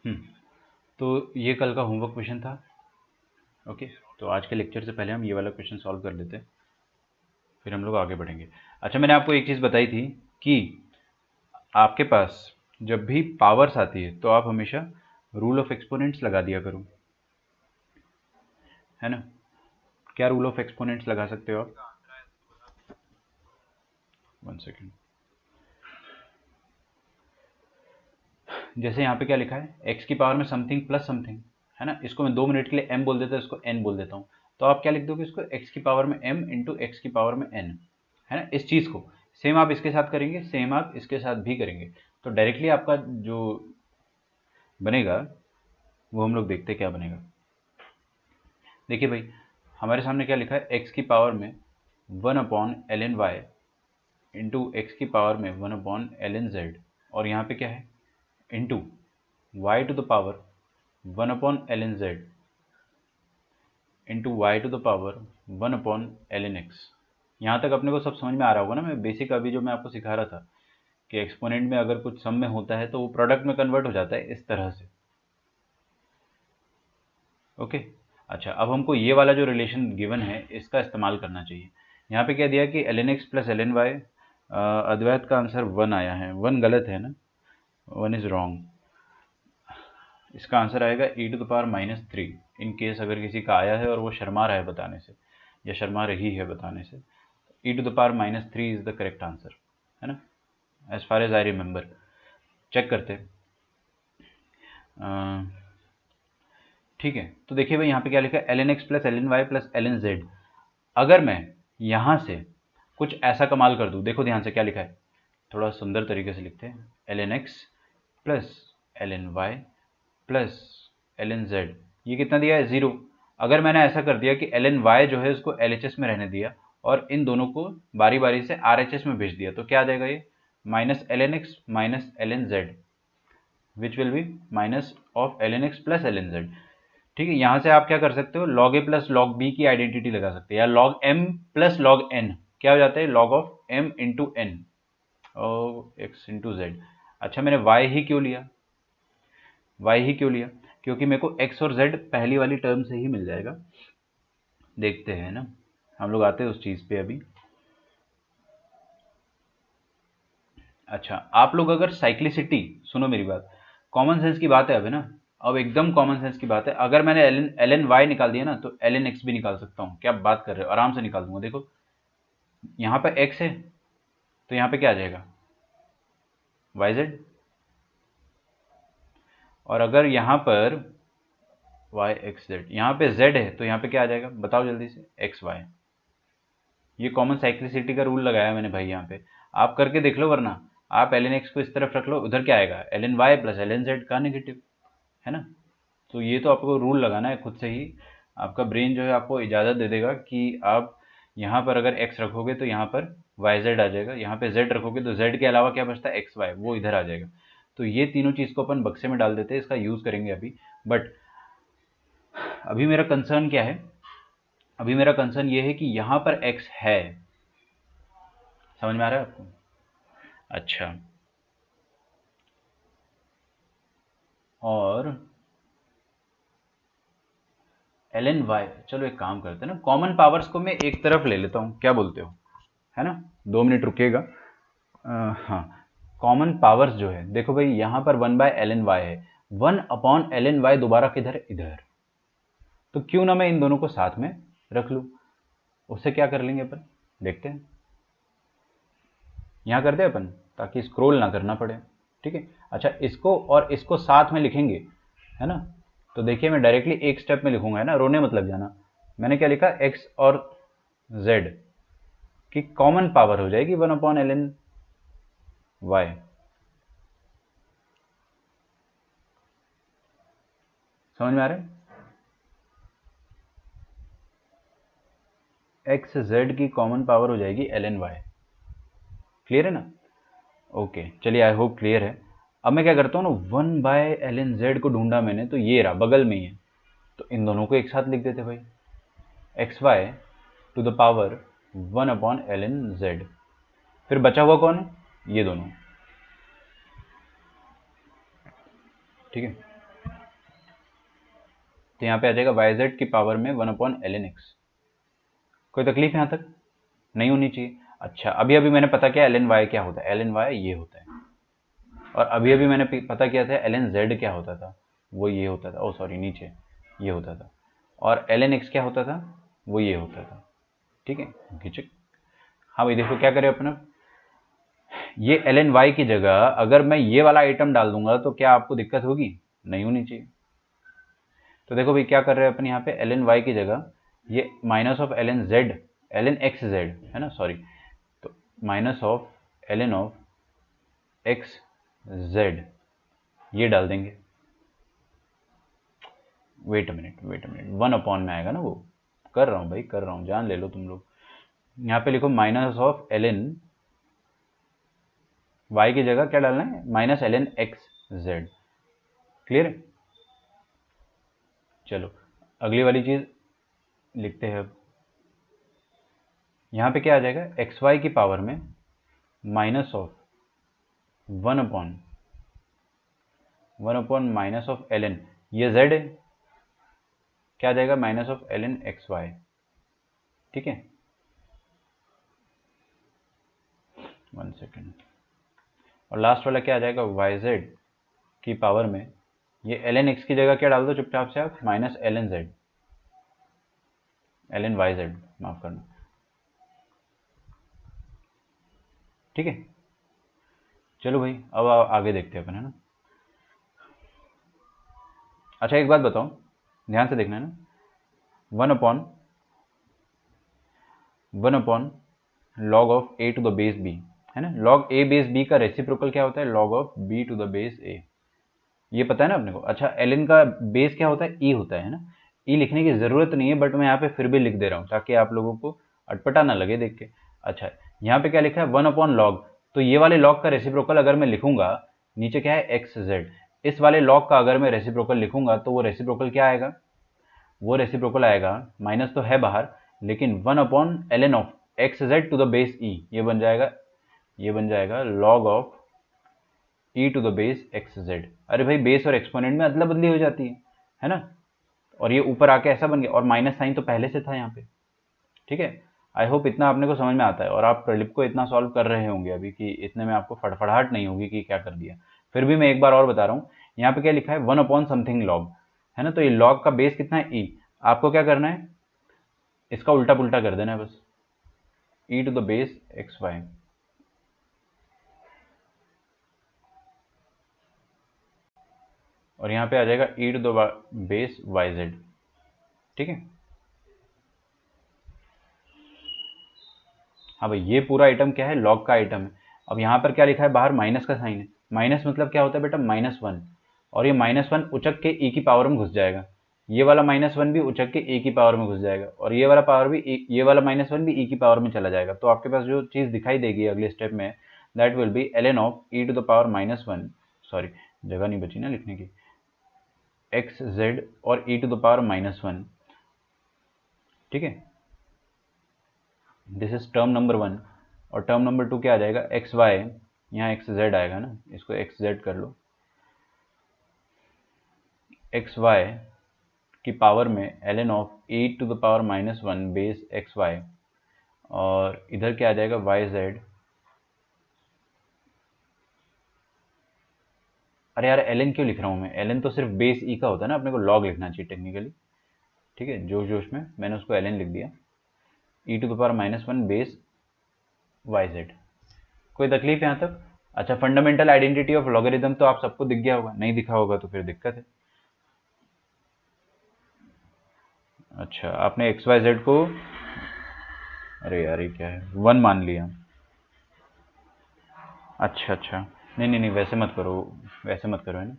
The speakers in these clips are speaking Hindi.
तो ये कल का होमवर्क क्वेश्चन था। ओके, तो आज के लेक्चर से पहले हम ये वाला क्वेश्चन सॉल्व कर लेते हैं, फिर हम लोग आगे बढ़ेंगे। अच्छा, मैंने आपको एक चीज़ बताई थी कि आपके पास जब भी पावर्स आती है तो आप हमेशा रूल ऑफ एक्सपोनेंट्स लगा दिया करो, है ना। क्या रूल ऑफ एक्सपोनेंट्स लगा सकते हो आप? 1 सेकेंड। जैसे यहाँ पे क्या लिखा है, एक्स की पावर में समथिंग प्लस समथिंग, है ना। इसको मैं 2 मिनट के लिए एम बोल देता हूँ, इसको एन बोल देता हूँ। तो आप क्या लिख दोगे इसको, एक्स की पावर में एम इंटू एक्स की पावर में एन, है ना। इस चीज़ को सेम आप इसके साथ करेंगे, सेम आप इसके साथ भी करेंगे, तो डायरेक्टली आपका जो बनेगा वो हम लोग देखते क्या बनेगा। देखिए भाई, हमारे सामने क्या लिखा है, एक्स की पावर में 1/ln y इंटू एक्स की पावर में 1/ln z, और यहाँ पे क्या है, into y to the power 1/ln z into y to the power 1/ln x। यहाँ तक अपने को सब समझ में आ रहा होगा ना। मैं बेसिक अभी जो मैं आपको सिखा रहा था कि एक्सपोनेंट में अगर कुछ सम में होता है तो वो प्रोडक्ट में कन्वर्ट हो जाता है इस तरह से। ओके, अच्छा, अब हमको ये वाला जो रिलेशन गिवन है इसका इस्तेमाल करना चाहिए। यहाँ पे क्या दिया कि ln x plus ln y, अद्वैत का आंसर 1 आया है। 1 गलत है ना, 1 इज रॉन्ग। इसका आंसर आएगा e⁻³ इन केस अगर किसी का आया है और वो शर्मा रहा है बताने से या शर्मा रही है बताने से, e⁻³ is the correct answer, है ना, as far as I remember. Check करते हैं। ठीक है, तो देखिए भाई यहाँ पे क्या लिखा है, ln x plus ln y plus ln z। अगर मैं यहाँ से कुछ ऐसा कमाल कर दूँ, देखो ध्यान से क्या लिखा है, थोड़ा सुंदर तरीके से लिखते हैं, ln x plus ln y plus ln z, ये कितना दिया है, 0। अगर मैंने ऐसा कर दिया कि ln y जो है उसको LHS में रहने दिया और इन दोनों को बारी बारी से RHS में भेज दिया, तो क्या आ जाएगा ये, minus ln x minus ln z, which will be minus of ln x plus ln z। ठीक है, यहाँ से आप क्या कर सकते हो, log a plus log b की आइडेंटिटी लगा सकते हैं, या log m plus log n क्या हो जाता है, log of m into n और x इंटू z। अच्छा, मैंने y ही क्यों लिया, y ही क्यों लिया, क्योंकि मेरे को x और z पहली वाली टर्म से ही मिल जाएगा। देखते हैं ना, हम लोग आते हैं उस चीज़ पे अभी। अच्छा, आप लोग अगर साइक्लिसिटी, सुनो मेरी बात, कॉमन सेंस की बात है अभी ना, अब एकदम कॉमन सेंस की बात है। अगर मैंने ln y निकाल दिया ना तो ln x भी निकाल सकता हूँ। क्या बात कर रहे हो, आराम से निकाल दूंगा। देखो यहाँ पे x है तो यहाँ पे क्या आ जाएगा, yz, और अगर यहाँ पर yxz, यहाँ पे z है तो यहाँ पे क्या आ जाएगा, बताओ जल्दी से, xy। ये कॉमन साइक्लिसिटी का रूल लगाया मैंने भाई यहाँ पे, आप करके देख लो, वरना आप ln x को इस तरफ रख लो, उधर क्या आएगा, ln y plus ln z का नेगेटिव, है ना। तो ये तो आपको रूल लगाना है खुद से ही, आपका ब्रेन जो है आपको इजाज़त दे देगा कि आप यहाँ पर अगर x रखोगे तो यहाँ पर yz आ जाएगा, यहाँ पे z रखोगे तो z के अलावा क्या बचता है, xy, वो इधर आ जाएगा। तो ये तीनों चीज़ को अपन बक्से में डाल देते हैं, इसका यूज़ करेंगे अभी। बट अभी मेरा कंसर्न क्या है, अभी मेरा कंसर्न ये है कि यहाँ पर x है, समझ में आ रहा है आपको। अच्छा, और ln y, चलो एक काम करते हैं ना, कॉमन पावर्स को मैं एक तरफ ले लेता हूँ, क्या बोलते हो, है ना। 2 मिनट रुकिएगा। हाँ, कॉमन पावर्स जो है, देखो भाई यहाँ पर 1/ln y है, 1/ln y दोबारा किधर है, इधर। तो क्यों ना मैं इन दोनों को साथ में रख लूँ, उससे क्या कर लेंगे अपन, देखते हैं। यहाँ करते हैं अपन ताकि स्क्रॉल ना करना पड़े, ठीक है। अच्छा, इसको और इसको साथ में लिखेंगे, है ना। तो देखिए मैं डायरेक्टली एक स्टेप में लिखूंगा, है ना, रोने मत लग जाना। मैंने क्या लिखा, x और z की कॉमन पावर हो जाएगी 1/ln y। समझ में आ रहा है, एक्स जेड की कॉमन पावर हो जाएगी ln y। क्लियर है ना, ओके, चलिए, आई होप क्लियर है। अब मैं क्या करता हूँ ना, 1/ln z को ढूंढा मैंने तो ये रहा, बगल में ही है, तो इन दोनों को एक साथ लिख देते भाई, xy to the power 1/ln z। फिर बचा हुआ कौन है, ये दोनों, ठीक है। तो यहाँ पे आ जाएगा वाई जेड की पावर में 1/ln x। कोई तकलीफ यहाँ तक नहीं होनी चाहिए। अच्छा, अभी अभी मैंने पता किया ln y क्या होता है, ln y ये होता है, और अभी अभी मैंने पता किया था ln z क्या होता था, वो ये होता था, ओ सॉरी नीचे ये होता था, और ln x क्या होता था, वो ये होता था। ठीक है, खींचे। हाँ भाई देखो क्या करें अपना, ये ln y की जगह अगर मैं ये वाला आइटम डाल दूंगा तो क्या आपको दिक्कत होगी, नहीं होनी चाहिए। तो देखो भाई क्या कर रहे हैं अपन यहाँ पे, ln y की जगह ये minus of ln z, ln x z है ना, सॉरी, तो minus of ln of x z ये डाल देंगे। वेट अ मिनट 1 में आएगा ना, वो कर रहा हूँ भाई, कर रहा हूँ, जान ले लो तुम लोग। यहाँ पे लिखो माइनस ऑफ ln y की जगह क्या डालना है, minus ln x z। Clear है? चलो अगली वाली चीज लिखते हैं अब। यहाँ पे क्या आ जाएगा, एक्स वाई की पावर में minus of 1/, minus of ln, ये z है, क्या आ जाएगा, minus of ln x y. ठीक है, 1 सेकेंड। और लास्ट वाला क्या आ जाएगा, वाई जेड की पावर में ये ln x की जगह क्या डाल दो चुपचाप से आप, minus ln z, ln y z, माफ करना। ठीक है, चलो भाई अब आगे देखते हैं अपन, है ना। अच्छा एक बात बताओ, ध्यान से देखना है ना, 1/1 log of a to the base b, है ना, log a बेस b का रेसिप्रोकल क्या होता है, log of b to the base a, ये पता है ना अपने को। अच्छा ln का बेस क्या होता है, e होता है ना, e लिखने की जरूरत नहीं है बट मैं यहाँ पे फिर भी लिख दे रहा हूँ ताकि आप लोगों को अटपटा ना लगे देख के। अच्छा यहाँ पे क्या लिखा है, 1/log, तो ये वाले log का रेसिप्रोकल अगर मैं लिखूंगा, नीचे क्या है एक्स जेड, इस वाले log का अगर मैं रेसिप्रोकल लिखूंगा तो वो रेसिप्रोकल क्या आएगा, वो रेसिप्रोकल आएगा, माइनस तो है बाहर लेकिन 1/ln of x z to the base e, ये बन जाएगा log of e to the base x z. अरे भाई बेस और एक्सपोनेंट में अदला बदली हो जाती है ना, और ये ऊपर आके ऐसा बन गया, और माइनस साइन तो पहले से था यहाँ पे। ठीक है, आई होप इतना आपने को समझ में आता है, और आप प्रलिप को इतना सॉल्व कर रहे होंगे अभी कि इतने में आपको फड़फड़ाहट नहीं होगी कि क्या कर दिया। फिर भी मैं एक बार और बता रहा हूँ, यहाँ पे क्या लिखा है, 1/समथिंग लॉग, है ना, तो ये लॉग का बेस कितना है, ई, आपको क्या करना है, इसका उल्टा पुल्टा कर देना है बस, e to the base x y. और यहाँ पे आ जाएगा e to the base y z. ठीक है, हाँ भाई ये पूरा आइटम क्या है, लॉग का आइटम है। अब यहाँ पर क्या लिखा है, बाहर माइनस का साइन है, माइनस मतलब क्या होता है बेटा, -1, और ये -1 उचक के ई की पावर में घुस जाएगा, ये वाला -1 भी उचक के ई की पावर में घुस जाएगा, और ये वाला पावर भी ये वाला -1 भी ई की पावर में चला जाएगा। तो आपके पास जो चीज़ दिखाई देगी अगले स्टेप में, that will be ln of e to the power -1, sorry जगह नहीं बची ना लिखने की, एक्स जेड और ई टू द पावर -1। ठीक है, दिस इज टर्म नंबर 1, और टर्म नंबर 2 क्या आ जाएगा, एक्स वाई, यहाँ एक्स जेड आएगा ना, इसको एक्स जेड कर लो, एक्स वाई की पावर में ln of e to the power -1 base x y, और इधर क्या आ जाएगा, वाई जेड। अरे यार ln क्यों लिख रहा हूँ मैं, ln तो सिर्फ बेस ई का होता है ना, अपने को log लिखना चाहिए टेक्निकली। ठीक है, जोश जोश में मैंने उसको ln लिख दिया, e to the power -1 base y z. कोई तकलीफ यहाँ तक? अच्छा, फंडामेंटल आइडेंटिटी ऑफ लॉगरिथम तो आप सबको दिख गया होगा, नहीं दिखा होगा तो फिर दिक्कत है। अच्छा आपने एक्स वाई जेड को, अरे यार ये क्या है, 1 मान लिया। अच्छा अच्छा, नहीं नहीं नहीं, वैसे मत करो, वैसे मत करो, है ना,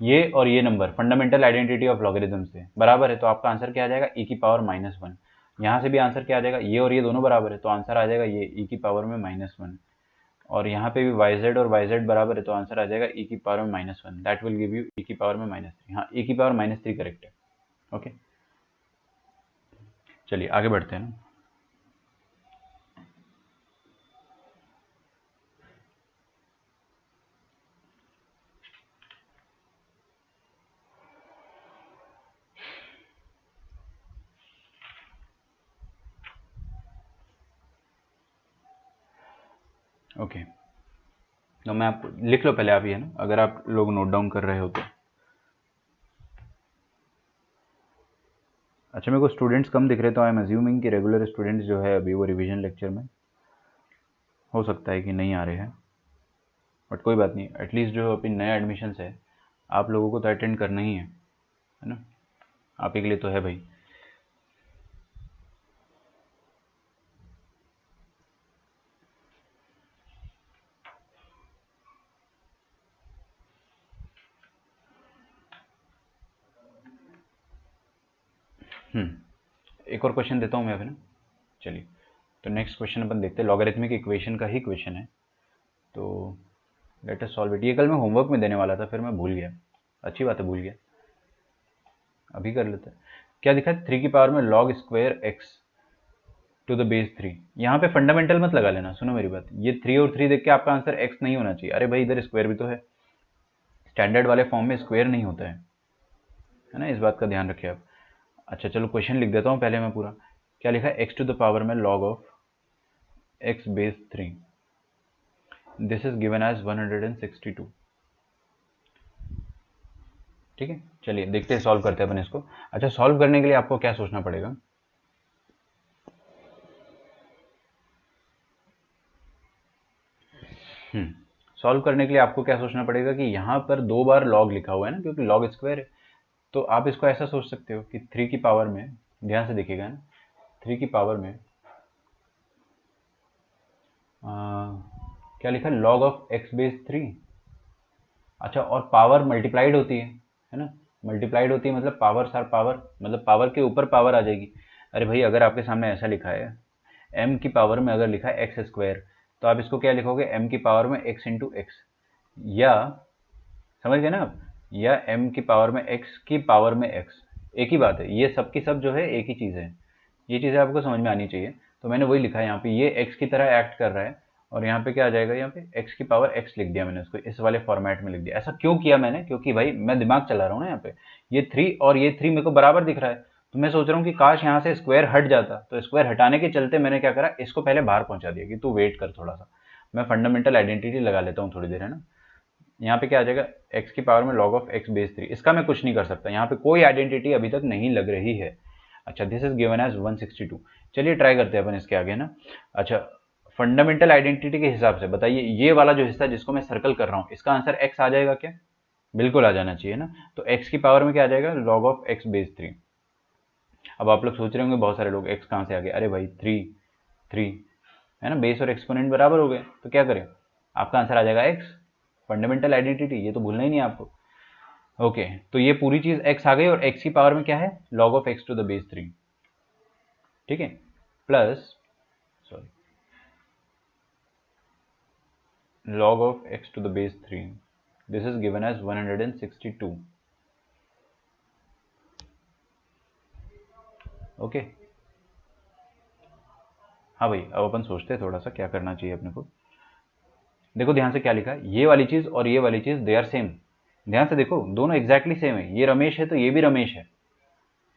ये और ये number fundamental identity of logarithm से बराबर है, तो आपका आंसर क्या आ जाएगा, e की पावर -1। यहाँ से भी आंसर क्या आ जाएगा, ये और ये दोनों बराबर है, तो आंसर आ जाएगा ये e की पावर में -1, और यहाँ पे भी yz और yz बराबर है, तो आंसर आ जाएगा e की पावर में -1, that will give you e की पावर में -3। हाँ, e की पावर -3 करेक्ट है। ओके, चलिए आगे बढ़ते हैं ना। ओके, तो मैं आपको लिख लो पहले आप ये ना, अगर आप लोग नोट डाउन कर रहे हो तो। अच्छा, मेरे को स्टूडेंट्स कम दिख रहे, तो आई एम अज्यूमिंग कि रेगुलर स्टूडेंट्स जो है अभी वो रिवीजन लेक्चर में, हो सकता है कि नहीं आ रहे हैं, बट कोई बात नहीं, एटलीस्ट जो अभी नया एडमिशन्स है आप लोगों को तो अटेंड करना ही है ना, आप ही के लिए तो है भाई। एक और क्वेश्चन देता हूँ मैं अभी ना, चलिए। तो नेक्स्ट क्वेश्चन अपन देखते हैं, लॉगरिथमिक इक्वेशन का ही क्वेश्चन है, तो लेट अस सॉल्व इट। ये कल मैं होमवर्क में देने वाला था, फिर मैं भूल गया, अच्छी बात है भूल गया, अभी कर लेते हैं। क्या दिखा है, 3 की पावर में log square x to the base 3। यहाँ पे फंडामेंटल मत लगा लेना, सुनो मेरी बात, ये 3 और 3 देख के आपका आंसर x नहीं होना चाहिए। अरे भाई इधर स्क्वायर भी तो है, स्टैंडर्ड वाले फॉर्म में स्क्वायर नहीं होता है ना, इस बात का ध्यान रखिए आप। अच्छा चलो क्वेश्चन लिख देता हूँ पहले मैं पूरा। क्या लिखा है, एक्स टू द पावर में log of x base 3, this is given as 162। ठीक है, चलिए देखते हैं, सॉल्व करते हैं अपन इसको। अच्छा, सॉल्व करने के लिए आपको क्या सोचना पड़ेगा, सॉल्व करने के लिए आपको क्या सोचना पड़ेगा कि यहाँ पर 2 बार log लिखा हुआ है ना, क्योंकि log स्क्वायर है, तो आप इसको ऐसा सोच सकते हो कि 3 की पावर में, ध्यान से देखिएगा ना, 3 की पावर में क्या लिखा है, log ऑफ एक्स बेस 3। अच्छा, और पावर मल्टीप्लाइड होती है ना, मल्टीप्लाइड होती है मतलब पावर आर पावर, मतलब पावर के ऊपर पावर आ जाएगी। अरे भाई अगर आपके सामने ऐसा लिखा है, m की पावर में अगर लिखा है एक्स स्क्वायर, तो आप इसको क्या लिखोगे, m की पावर में x इंटू एक्स, या समझ गए ना आप, या m की पावर में x की पावर में x, एक ही बात है, ये सब की सब जो है एक ही चीज़ है, ये चीज़ें आपको समझ में आनी चाहिए। तो मैंने वही लिखा है यहाँ पे, ये x की तरह एक्ट कर रहा है, और यहाँ पे क्या आ जाएगा, यहाँ पे x की पावर x लिख दिया मैंने, उसको इस वाले फॉर्मेट में लिख दिया। ऐसा क्यों किया मैंने, क्योंकि भाई मैं दिमाग चला रहा हूँ ना यहाँ पे, ये 3 और ये 3 मेरे को बराबर दिख रहा है, तो मैं सोच रहा हूँ कि काश यहाँ से स्क्वायर हट जाता, तो स्क्वायर हटाने के चलते मैंने क्या करा, इसको पहले बाहर पहुंचा दिया कि तू वेट कर थोड़ा सा, मैं फंडामेंटल आइडेंटिटी लगा लेता हूँ थोड़ी देर, है ना। यहाँ पे क्या आ जाएगा, x की पावर में log ऑफ एक्स बेस 3, इसका मैं कुछ नहीं कर सकता, यहाँ पे कोई आइडेंटिटी अभी तक नहीं लग रही है। अच्छा, दिस इज गिवन एज 162। चलिए ट्राई करते हैं अपन इसके आगे ना। अच्छा, फंडामेंटल आइडेंटिटी के हिसाब से बताइए, ये वाला जो हिस्सा जिसको मैं सर्कल कर रहा हूँ, इसका आंसर x आ जाएगा क्या, बिल्कुल आ जाना चाहिए ना। तो x की पावर में क्या आ जाएगा, log ऑफ एक्स बेस 3। अब आप लोग सोच रहे होंगे बहुत सारे लोग, x कहाँ से आ गए, अरे भाई 3 3 है ना, बेस और एक्सपोनेंट बराबर हो गए, तो क्या करें, आपका आंसर आ जाएगा x, फंडामेंटल आइडेंटिटी, ये तो भूलना ही नहीं है आपको। ओके, तो ये पूरी चीज x आ गई, और x की पावर में क्या है, log of x to the base 3, ठीक है, plus sorry log of x to the base 3, this is given as 162। Okay, हाँ भाई, अब अपन सोचते हैं थोड़ा सा क्या करना चाहिए अपने को। देखो ध्यान से क्या लिखा है, ये वाली चीज और ये वाली चीज दे आर सेम, ध्यान से देखो दोनों एग्जैक्टली सेम है, ये रमेश है तो ये भी रमेश है,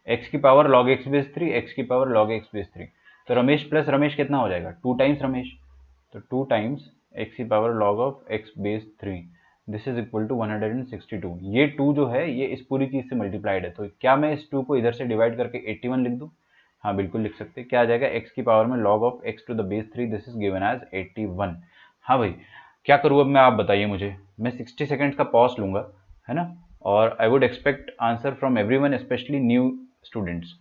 x की power log x base 3, x की पावर log x बेस 3, तो रमेश प्लस रमेश कितना हो जाएगा, 2 टाइम्स रमेश, तो 2 टाइम्स x की power log of x base 3, this is equal to 162। ये 2 जो है ये इस पूरी चीज से मल्टीप्लाइड है, तो क्या मैं इस 2 को इधर से डिवाइड करके 81 लिख दूं, हाँ बिल्कुल लिख सकते हैं। क्या आ जाएगा, x की पावर में log of x to the base 3, this is given as 81। हाँ भाई, क्या करूँ अब मैं, आप बताइए मुझे, मैं 60 सेकेंड्स का पॉज लूंगा, है ना, और I would expect answer from everyone, specially new students.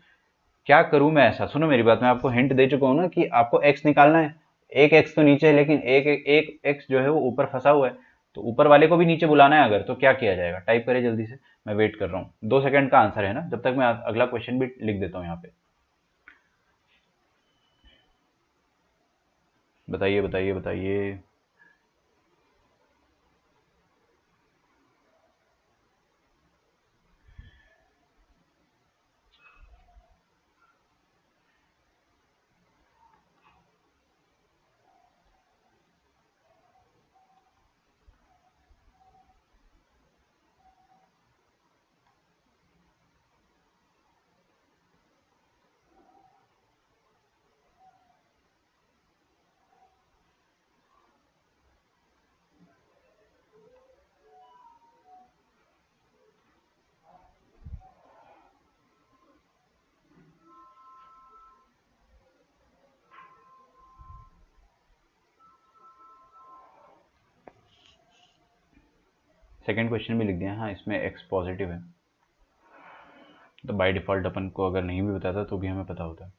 क्या करूं मैं ऐसा, सुनो मेरी बात, मैं आपको हिंट दे चुका हूं ना कि आपको x निकालना है, एक x तो नीचे है, लेकिन एक x जो है वो ऊपर फंसा हुआ है, तो ऊपर वाले को भी नीचे बुलाना है अगर, तो क्या किया जाएगा, टाइप करें जल्दी से, मैं वेट कर रहा हूँ, 2 सेकंड का आंसर है ना, जब तक मैं अगला क्वेश्चन भी लिख देता हूँ यहाँ पे। बताइए बताइए बताइए। सेकंड क्वेश्चन भी लिख दिया, हाँ इसमें x पॉजिटिव है, तो बाय डिफ़ॉल्ट अपन को अगर नहीं भी बताता तो भी हमें पता होता है।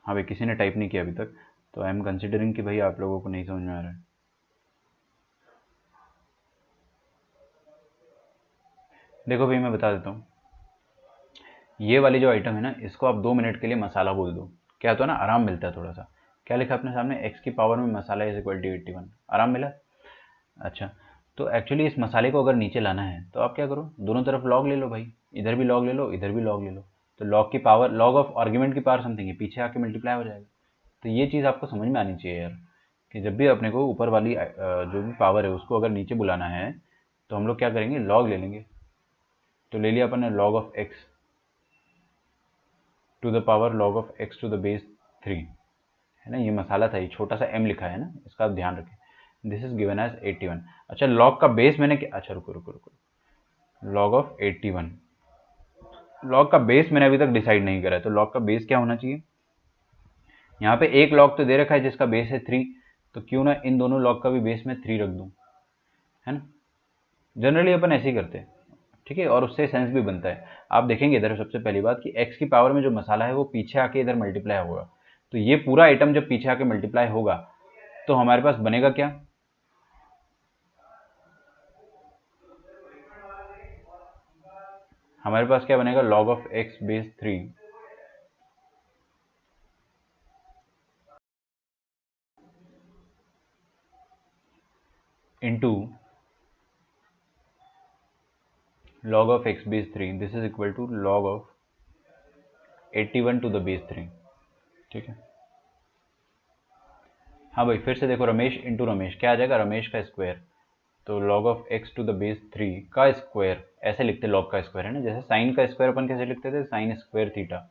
हाँ भाई, किसी ने टाइप नहीं किया अभी तक, तो आई एम कंसिडरिंग कि भाई आप लोगों को नहीं समझ में आ रहा है। देखो भाई मैं बता देता हूँ, ये वाली जो आइटम है ना, इसको आप 2 मिनट के लिए मसाला बोल दो, क्या होता है ना, आराम मिलता है थोड़ा सा। क्या लिखा अपने सामने, x की पावर में मसाला इज इक्वल टू 81, आराम मिला। अच्छा, तो एक्चुअली इस मसाले को अगर नीचे लाना है तो आप क्या करो, दोनों तरफ लॉग ले लो भाई, इधर भी लॉग ले लो, इधर भी लॉग ले लो, तो लॉग की पावर, लॉग ऑफ आर्ग्यूमेंट की पावर समथिंग है, पीछे आके मल्टीप्लाई हो जाएगा। तो ये चीज़ आपको समझ में आनी चाहिए यार, कि जब भी अपने को ऊपर वाली जो भी पावर है उसको अगर नीचे बुलाना है तो हम लोग क्या करेंगे, लॉग ले लेंगे। तो ले लिया अपन ने log of x to the power log of x to the base 3, है ना, ये मसाला था, ये छोटा सा m लिखा है ना, इसका आप ध्यान रखें। This is given as 81। अच्छा, लॉग का बेस मैंने क्या, अच्छा रुको रुको रुको, लॉग ऑफ 81, लॉग का बेस मैंने अभी तक डिसाइड नहीं करा है, तो लॉग का बेस क्या होना चाहिए। यहाँ पे एक लॉग तो दे रखा है जिसका बेस है 3, तो क्यों ना इन दोनों लॉग का भी बेस में 3 रख दूँ, है ना। जनरली अपन ऐसे ही करते हैं, ठीक है, और उससे सेंस भी बनता है। आप देखेंगे इधर सबसे पहली बात कि x की पावर में जो मसाला है वो पीछे आके इधर मल्टीप्लाई होगा, तो ये पूरा आइटम जब पीछे आके मल्टीप्लाई होगा तो हमारे पास बनेगा क्या, हमारे पास क्या बनेगा, log of x base 3 into log of x base 3, this is equal to log of 81 to the base 3, ठीक है। हाँ भाई, फिर से देखो, रमेश इंटू रमेश क्या आ जाएगा, रमेश का स्क्वायर, तो log of x to the base 3 का स्क्वायर, ऐसे लिखते log का स्क्वायर, है ना, जैसे साइन का स्क्वायर अपन कैसे लिखते थे, साइन स्क्वायर थीटा,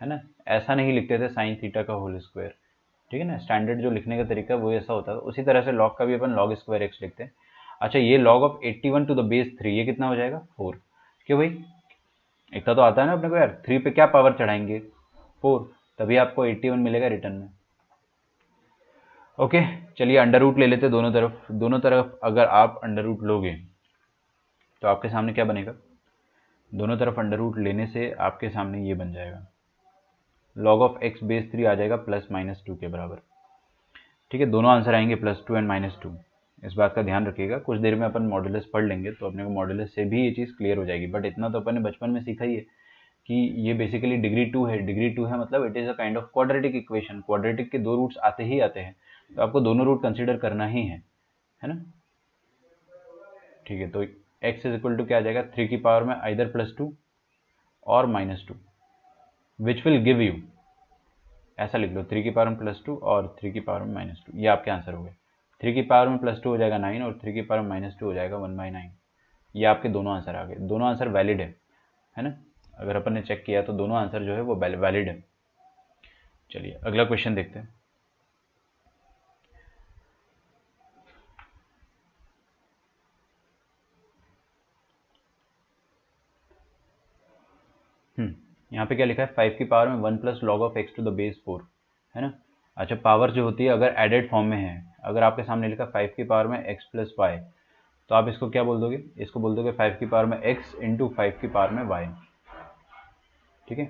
है ना, ऐसा नहीं लिखते थे साइन थीटा का होल स्क्वायर, ठीक है ना, स्टैंडर्ड जो लिखने का तरीका है वो ऐसा होता है। उसी तरह से log का भी अपन log स्क्वायर x लिखते हैं। अच्छा, ये log of 81 to the base 3 ये कितना हो जाएगा, 4, क्यों भाई, इतना तो आता है ना अपने को यार, 3 पे क्या पावर चढ़ाएंगे, 4, तभी आपको 81 मिलेगा रिटर्न में। ओके, चलिए अंडर रूट ले लेते दोनों तरफ, दोनों तरफ अगर आप अंडर रूट लोगे तो आपके सामने क्या बनेगा, दोनों तरफ अंडर रूट लेने से आपके सामने ये बन जाएगा, log ऑफ x बेस 3 आ जाएगा +-2 के बराबर, ठीक है। दोनों आंसर आएंगे +2 एंड -2, इस बात का ध्यान रखिएगा। कुछ देर में अपन मॉडुलस पढ़ लेंगे तो अपने को मॉडुलस से भी ये चीज़ क्लियर हो जाएगी, बट इतना तो अपन ने बचपन में सीखा ही है कि ये बेसिकली डिग्री 2 है, डिग्री 2 है मतलब it is a kind of quadratic equation, quadratic के 2 रूट्स आते ही आते हैं, तो आपको दोनों रूट कंसिडर करना ही है ना, ठीक है। तो x इज इक्वल टू क्या आ जाएगा, 3 की पावर में आइदर +2 और -2, विच विल गिव यू, ऐसा लिख लो, 3 की पावर में +2 और 3 की पावर में -2, ये आपके आंसर हो गए। 3 की पावर में +2 हो जाएगा 9 और 3 की पावर में -2 हो जाएगा 1/9, ये आपके दोनों आंसर आ गए, दोनों आंसर वैलिड है ना, अगर अपन ने चेक किया तो दोनों आंसर जो है वो वैलिड है। चलिए अगला क्वेश्चन देखते हैं। यहाँ पे क्या लिखा है, 5 की पावर में 1 + log of x to the base 4, है ना। अच्छा, पावर जो होती है अगर एडेड फॉर्म में है, अगर आपके सामने लिखा 5 की पावर में x + y, तो आप इसको क्या बोल दोगे, इसको बोल दोगे 5 की पावर में x इंटू 5 की पावर में y, ठीक है।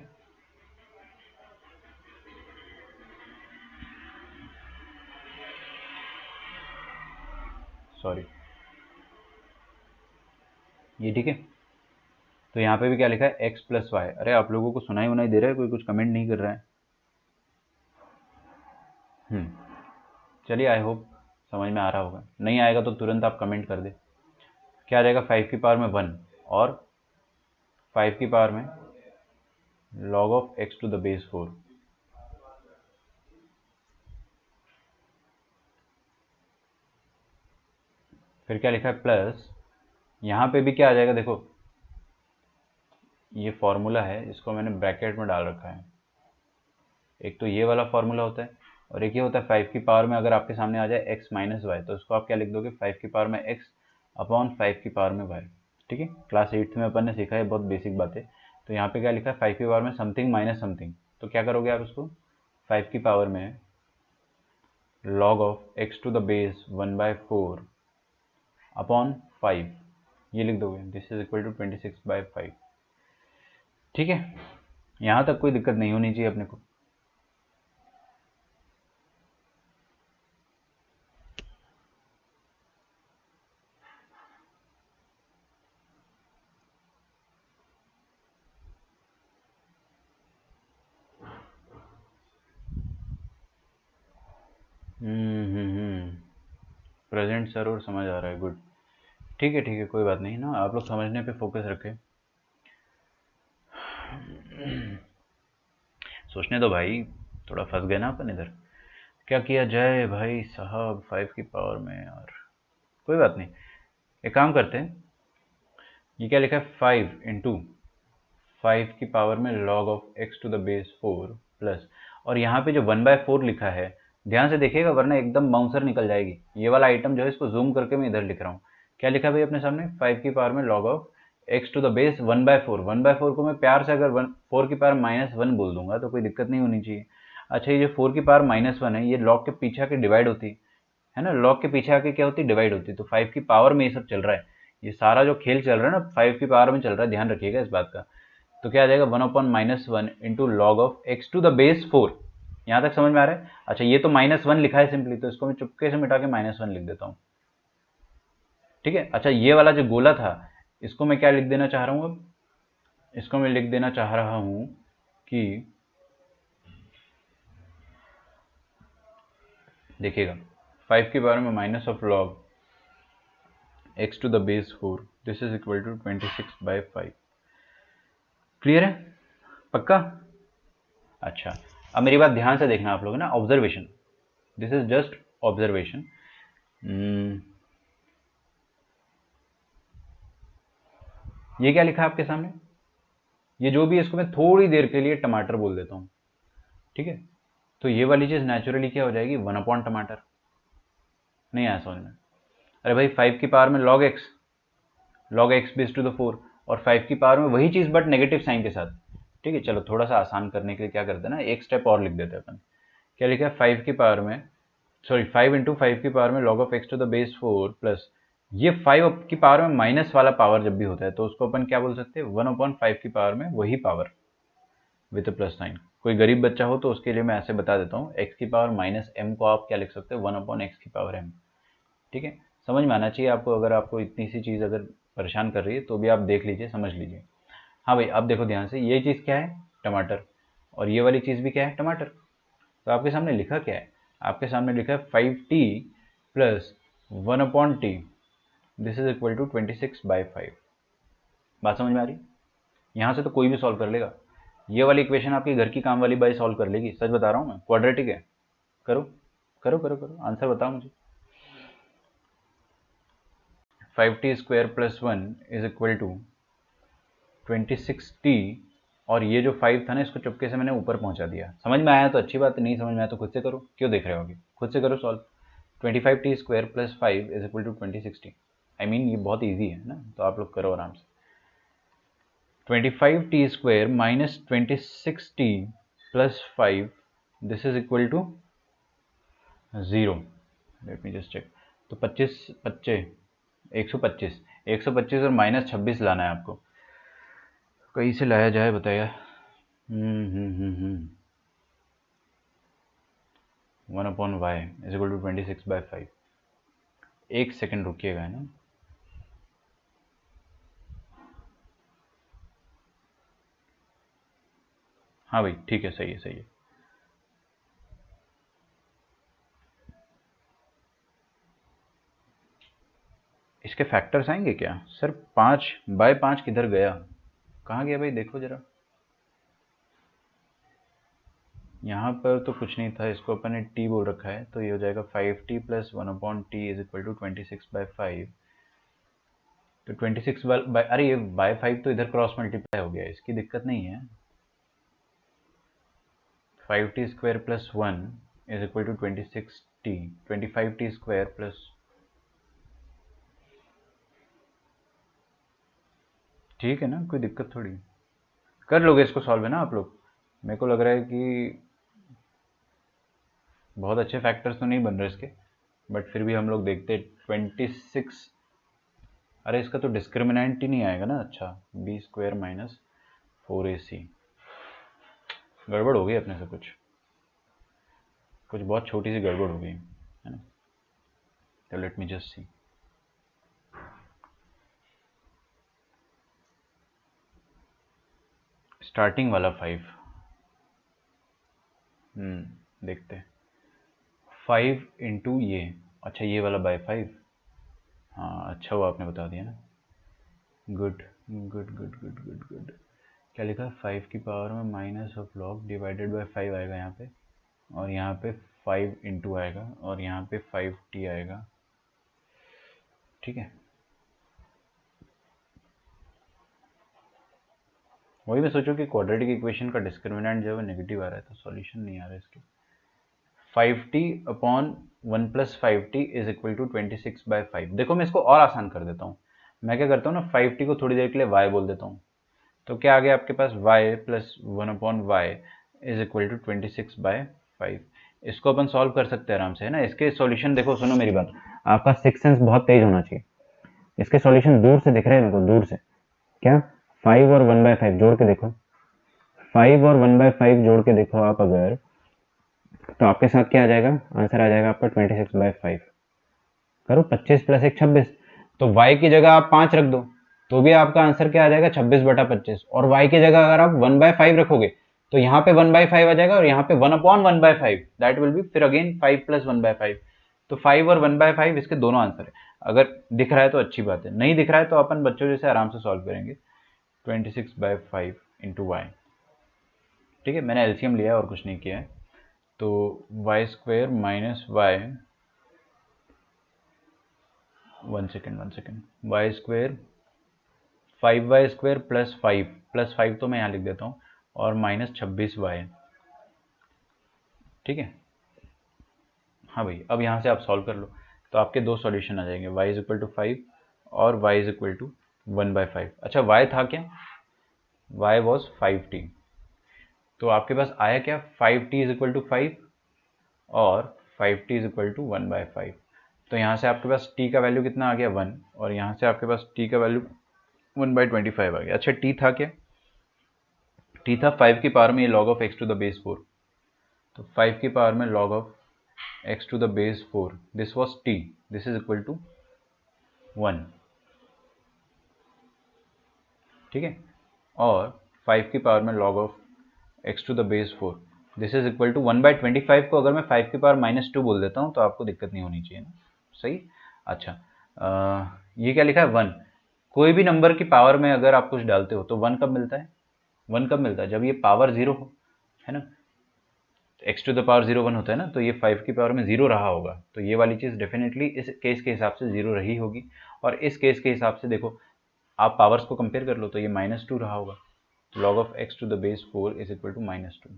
सॉरी, ये ठीक है। तो यहाँ पे भी क्या लिखा है, x + y, अरे आप लोगों को सुनाई उनाई दे रहा है, कोई कुछ कमेंट नहीं कर रहा है। चलिए, आई होप समझ में आ रहा होगा, नहीं आएगा तो तुरंत आप कमेंट कर दे। क्या आ जाएगा, 5 की पावर में 1 और 5 की पावर में log of x to the base 4, फिर क्या लिखा है प्लस, यहाँ पे भी क्या आ जाएगा, देखो ये फॉर्मूला है, इसको मैंने ब्रैकेट में डाल रखा है, एक तो ये वाला फॉर्मूला होता है और एक ये होता है 5 की पावर में अगर आपके सामने आ जाए x माइनस वाई, तो उसको आप क्या लिख दोगे, 5 की पावर में x अपॉन 5 की पावर में y, ठीक है। क्लास 8th में अपन ने सीखा है, बहुत बेसिक बात है। तो यहाँ पे क्या लिखा है, 5 की पावर में समथिंग माइनस समथिंग, तो क्या करोगे आप इसको, 5 की पावर में log of x to the base 1/4 upon 5, ये लिख दोगे, दिस इज इक्वल टू 26/5। ठीक है, यहाँ तक कोई दिक्कत नहीं होनी चाहिए अपने को। प्रेजेंट सर, और समझ आ रहा है, गुड। ठीक है, कोई बात नहीं ना, आप लोग समझने पे फोकस रखें। सोचने दो भाई, थोड़ा फंस गए ना अपन इधर। क्या किया जाए भाई साहब 5 की पावर में यार, कोई बात नहीं, एक काम करते हैं, ये क्या लिखा है 5 इंटू 5 की पावर में log of x to the base 4 प्लस, और यहाँ पे जो 1/4 लिखा है, ध्यान से देखिएगा वरना एकदम बाउंसर निकल जाएगी। ये वाला आइटम जो है इसको जूम करके मैं इधर लिख रहा हूँ। क्या लिखा है भाई अपने सामने, 5 की पावर में log of x to the base 1/4। 1/4 को मैं प्यार से अगर 4 की पावर -1 बोल दूंगा तो कोई दिक्कत नहीं होनी चाहिए। अच्छा, ये जो 4 की पावर -1 है, ये log के पीछे आके डिवाइड होती है ना, log के पीछे आके क्या होती है, डिवाइड होती है। तो 5 की पावर में ये सब चल रहा है, ये सारा जो खेल चल रहा है ना 5 की पावर में चल रहा है, ध्यान रखिएगा इस बात का। तो क्या आ जाएगा 1/-1 into log of x to the base 4। यहाँ तक समझ में आ रहा है? अच्छा, ये तो -1 लिखा है सिंपली, तो इसको मैं चुपके से मिटा के -1 लिख देता हूँ। ठीक है, अच्छा ये वाला जो गोला था इसको मैं क्या लिख देना चाह रहा हूँ अब, इसको मैं लिख देना चाह रहा हूँ कि देखिएगा 5 के बारे में minus of log x to the base 4, this is equal to 26/5। Clear है? पक्का? अच्छा, अब मेरी बात ध्यान से देखना आप लोग ना, observation, this is just observation. ये क्या लिखा है आपके सामने, ये जो भी है इसको मैं थोड़ी देर के लिए टमाटर बोल देता हूँ। ठीक है, तो ये वाली चीज़ नेचुरली क्या हो जाएगी, 1 टमाटर। नहीं आया समझ में? अरे भाई 5 की पावर में लॉग एक्स बेस टू द 4, और 5 की पावर में वही चीज़ बट नेगेटिव साइन के साथ। ठीक है, चलो थोड़ा सा आसान करने के लिए क्या करते हैं ना, एक स्टेप और लिख देते हैं अपन। क्या लिखा है 5 की पावर में, सॉरी 5 इंटू 5 की पावर में log of x to the base 4 प्लस, ये 5 की पावर में माइनस वाला पावर जब भी होता है तो उसको अपन क्या बोल सकते हैं, 1/5 की पावर में वही पावर विद प्लस साइन। कोई गरीब बच्चा हो तो उसके लिए मैं ऐसे बता देता हूँ, x की पावर -m को आप क्या लिख सकते हैं, 1/x की पावर m। ठीक है, समझ में आना चाहिए आपको, अगर आपको इतनी सी चीज़ अगर परेशान कर रही है तो भी आप देख लीजिए, समझ लीजिए। हाँ भाई, अब देखो ध्यान से, ये चीज़ क्या है, टमाटर, और ये वाली चीज़ भी क्या है, टमाटर। तो आपके सामने लिखा क्या है, आपके सामने लिखा है 5t plus 1/t, this is equal to 26/5। बात समझ में आ रही? यहाँ से तो कोई भी सॉल्व कर लेगा, ये वाली इक्वेशन आपकी घर की काम वाली बाई सॉल्व कर लेगी, सच बता रहा हूँ मैं, क्वाड्रेटिक है। करो करो करो करो, आंसर बताओ मुझे। 5t² plus 1 is equal to 26t, और ये जो 5 था ना इसको चुपके से मैंने ऊपर पहुंचा दिया। समझ में आया तो अच्छी बात, नहीं समझ में आया तो खुद से करो, क्यों देख रहे हो, आगे खुद से करो solve. 25t² plus 5 is equal to 26t, I mean ये बहुत ईजी है ना, तो आप लोग करो आराम से। 25t² minus 26t plus 5, this is equal to 0। Let me just check. तो 25 25 125, 125 और -26 लाना है आपको, कहीं से लाया जाए बताइए। 1/y is equal to 26/5। एक सेकेंड रुकिएगा, है ना। हाँ भाई ठीक है, सही है सही है। इसके फैक्टर्स आएंगे क्या सर, 5/5 किधर गया, कहाँ गया भाई, देखो जरा। यहाँ पर तो कुछ नहीं था, इसको अपन ने t बोल रखा है, तो ये हो जाएगा 5t plus 1/t is equal to 26/5। तो 26 बाय, अरे ये बाय 5 तो इधर क्रॉस मल्टीप्लाई हो गया, इसकी दिक्कत नहीं है। 5t² plus 1 is equal to 26t, 25t² plus, ठीक है ना, कोई दिक्कत थोड़ी, कर लोगे इसको सॉल्व, है ना आप लोग। मेरे को लग रहा है कि बहुत अच्छे फैक्टर्स तो नहीं बन रहे इसके, बट फिर भी हम लोग देखते 26 अरे इसका तो डिस्क्रिमिनेंट ही नहीं आएगा ना। अच्छा, बी स्क्वायर माइनस 4ac, गड़बड़ हो गई अपने से, कुछ बहुत छोटी सी गड़बड़ हो गई है ना। तो late me just see. Starting वाला 5, देखते। 5 इंटू ये, अच्छा ये वाला बाय 5। हाँ अच्छा हुआ आपने बता दिया ना। Good good good good good good. क्या लिखा? 5 की पावर में minus of log divided by 5 आएगा यहाँ पे, और यहाँ पे 5 इंटू आएगा, और यहाँ पे 5t आएगा। ठीक है, वही मैं सोचूं कि क्वाड्रेटिक इक्वेशन का डिस्क्रिमिनेंट जो है नेगेटिव आ रहा है, तो सॉल्यूशन नहीं आ रहा है इसके। 5t upon 1 plus 5t is equal to 26/5। देखो मैं इसको और आसान कर देता हूँ। मैं क्या करता हूँ ना, 5t को थोड़ी देर के लिए y बोल देता हूँ। तो क्या आ गया आपके पास? y plus 1 upon y is equal to 26/5। इसको अपन सॉल्व कर सकते हैं आराम से, है ना। इसके सॉल्यूशन देखो, सुनो मेरी बात, आपका सिक्स सेंस बहुत तेज होना चाहिए। इसके सॉल्यूशन दूर से दिख रहे हैं मेरे को, दूर से। क्या? 5 और 1/5 जोड़ के देखो, 5 और 1/5 जोड़ के देखो आप अगर, तो आपके साथ क्या आ जाएगा? आंसर आ जाएगा आपका 26/5। करो 25 प्लस 1 26। तो y की जगह आप 5 रख दो, तो भी आपका आंसर क्या आ जाएगा? 26/25। और y की जगह अगर आप 1/5 रखोगे तो यहाँ पे 1/5 आ जाएगा, और यहाँ पे 1/1/5 दैट विल बी फिर अगेन 5 प्लस 1/5। तो 5 और 1/5 इसके दोनों आंसर है। अगर दिख रहा है तो अच्छी बात है, नहीं दिख रहा है तो अपन बच्चों जैसे आराम से सॉल्व करेंगे। 26/5 इंटू वाई। ठीक है, मैंने एलसीएम लिया है और कुछ नहीं किया है। तो y square minus y, one second, y square 5y square plus 5 तो मैं यहाँ लिख देता हूँ, और माइनस 26y। ठीक है, हाँ भाई, अब यहाँ से आप सॉल्व कर लो तो आपके दो सॉल्यूशन आ जाएंगे, y इज इक्वल टू 5 और y इज इक्वल टू 1/5। अच्छा y था क्या? y was 5t। तो आपके पास आया क्या? 5t इज इक्वल टू 5 और 5t इज इक्वल टू 1/5। तो यहाँ से आपके पास t का वैल्यू कितना आ गया? 1, और यहाँ से आपके पास t का वैल्यू 1/25 आ गया। अच्छा t था क्या? t था 5 की पावर में ये log of x to the base 4। तो 5 की पावर में log of x to the base 4, this was t, this is equal to 1। ठीक है, और 5 की पावर में log of x to the base 4, this is equal to 1/25 को अगर मैं 5 की पावर -2 बोल देता हूँ तो आपको दिक्कत नहीं होनी चाहिए ना। सही। अच्छा, ये क्या लिखा है? 1। कोई भी नंबर की पावर में अगर आप कुछ डालते हो तो 1 कब मिलता है? 1 कब मिलता है? जब ये पावर 0 हो, है ना। x टू द पावर 0 1 होता है ना, तो ये 5 की पावर में 0 रहा होगा, तो ये वाली चीज़ डेफिनेटली इस केस के हिसाब से 0 रही होगी। और इस केस के हिसाब से देखो, आप पावर्स को कंपेयर कर लो तो ये -2 रहा होगा। log of x to the base 4 is equal to -2।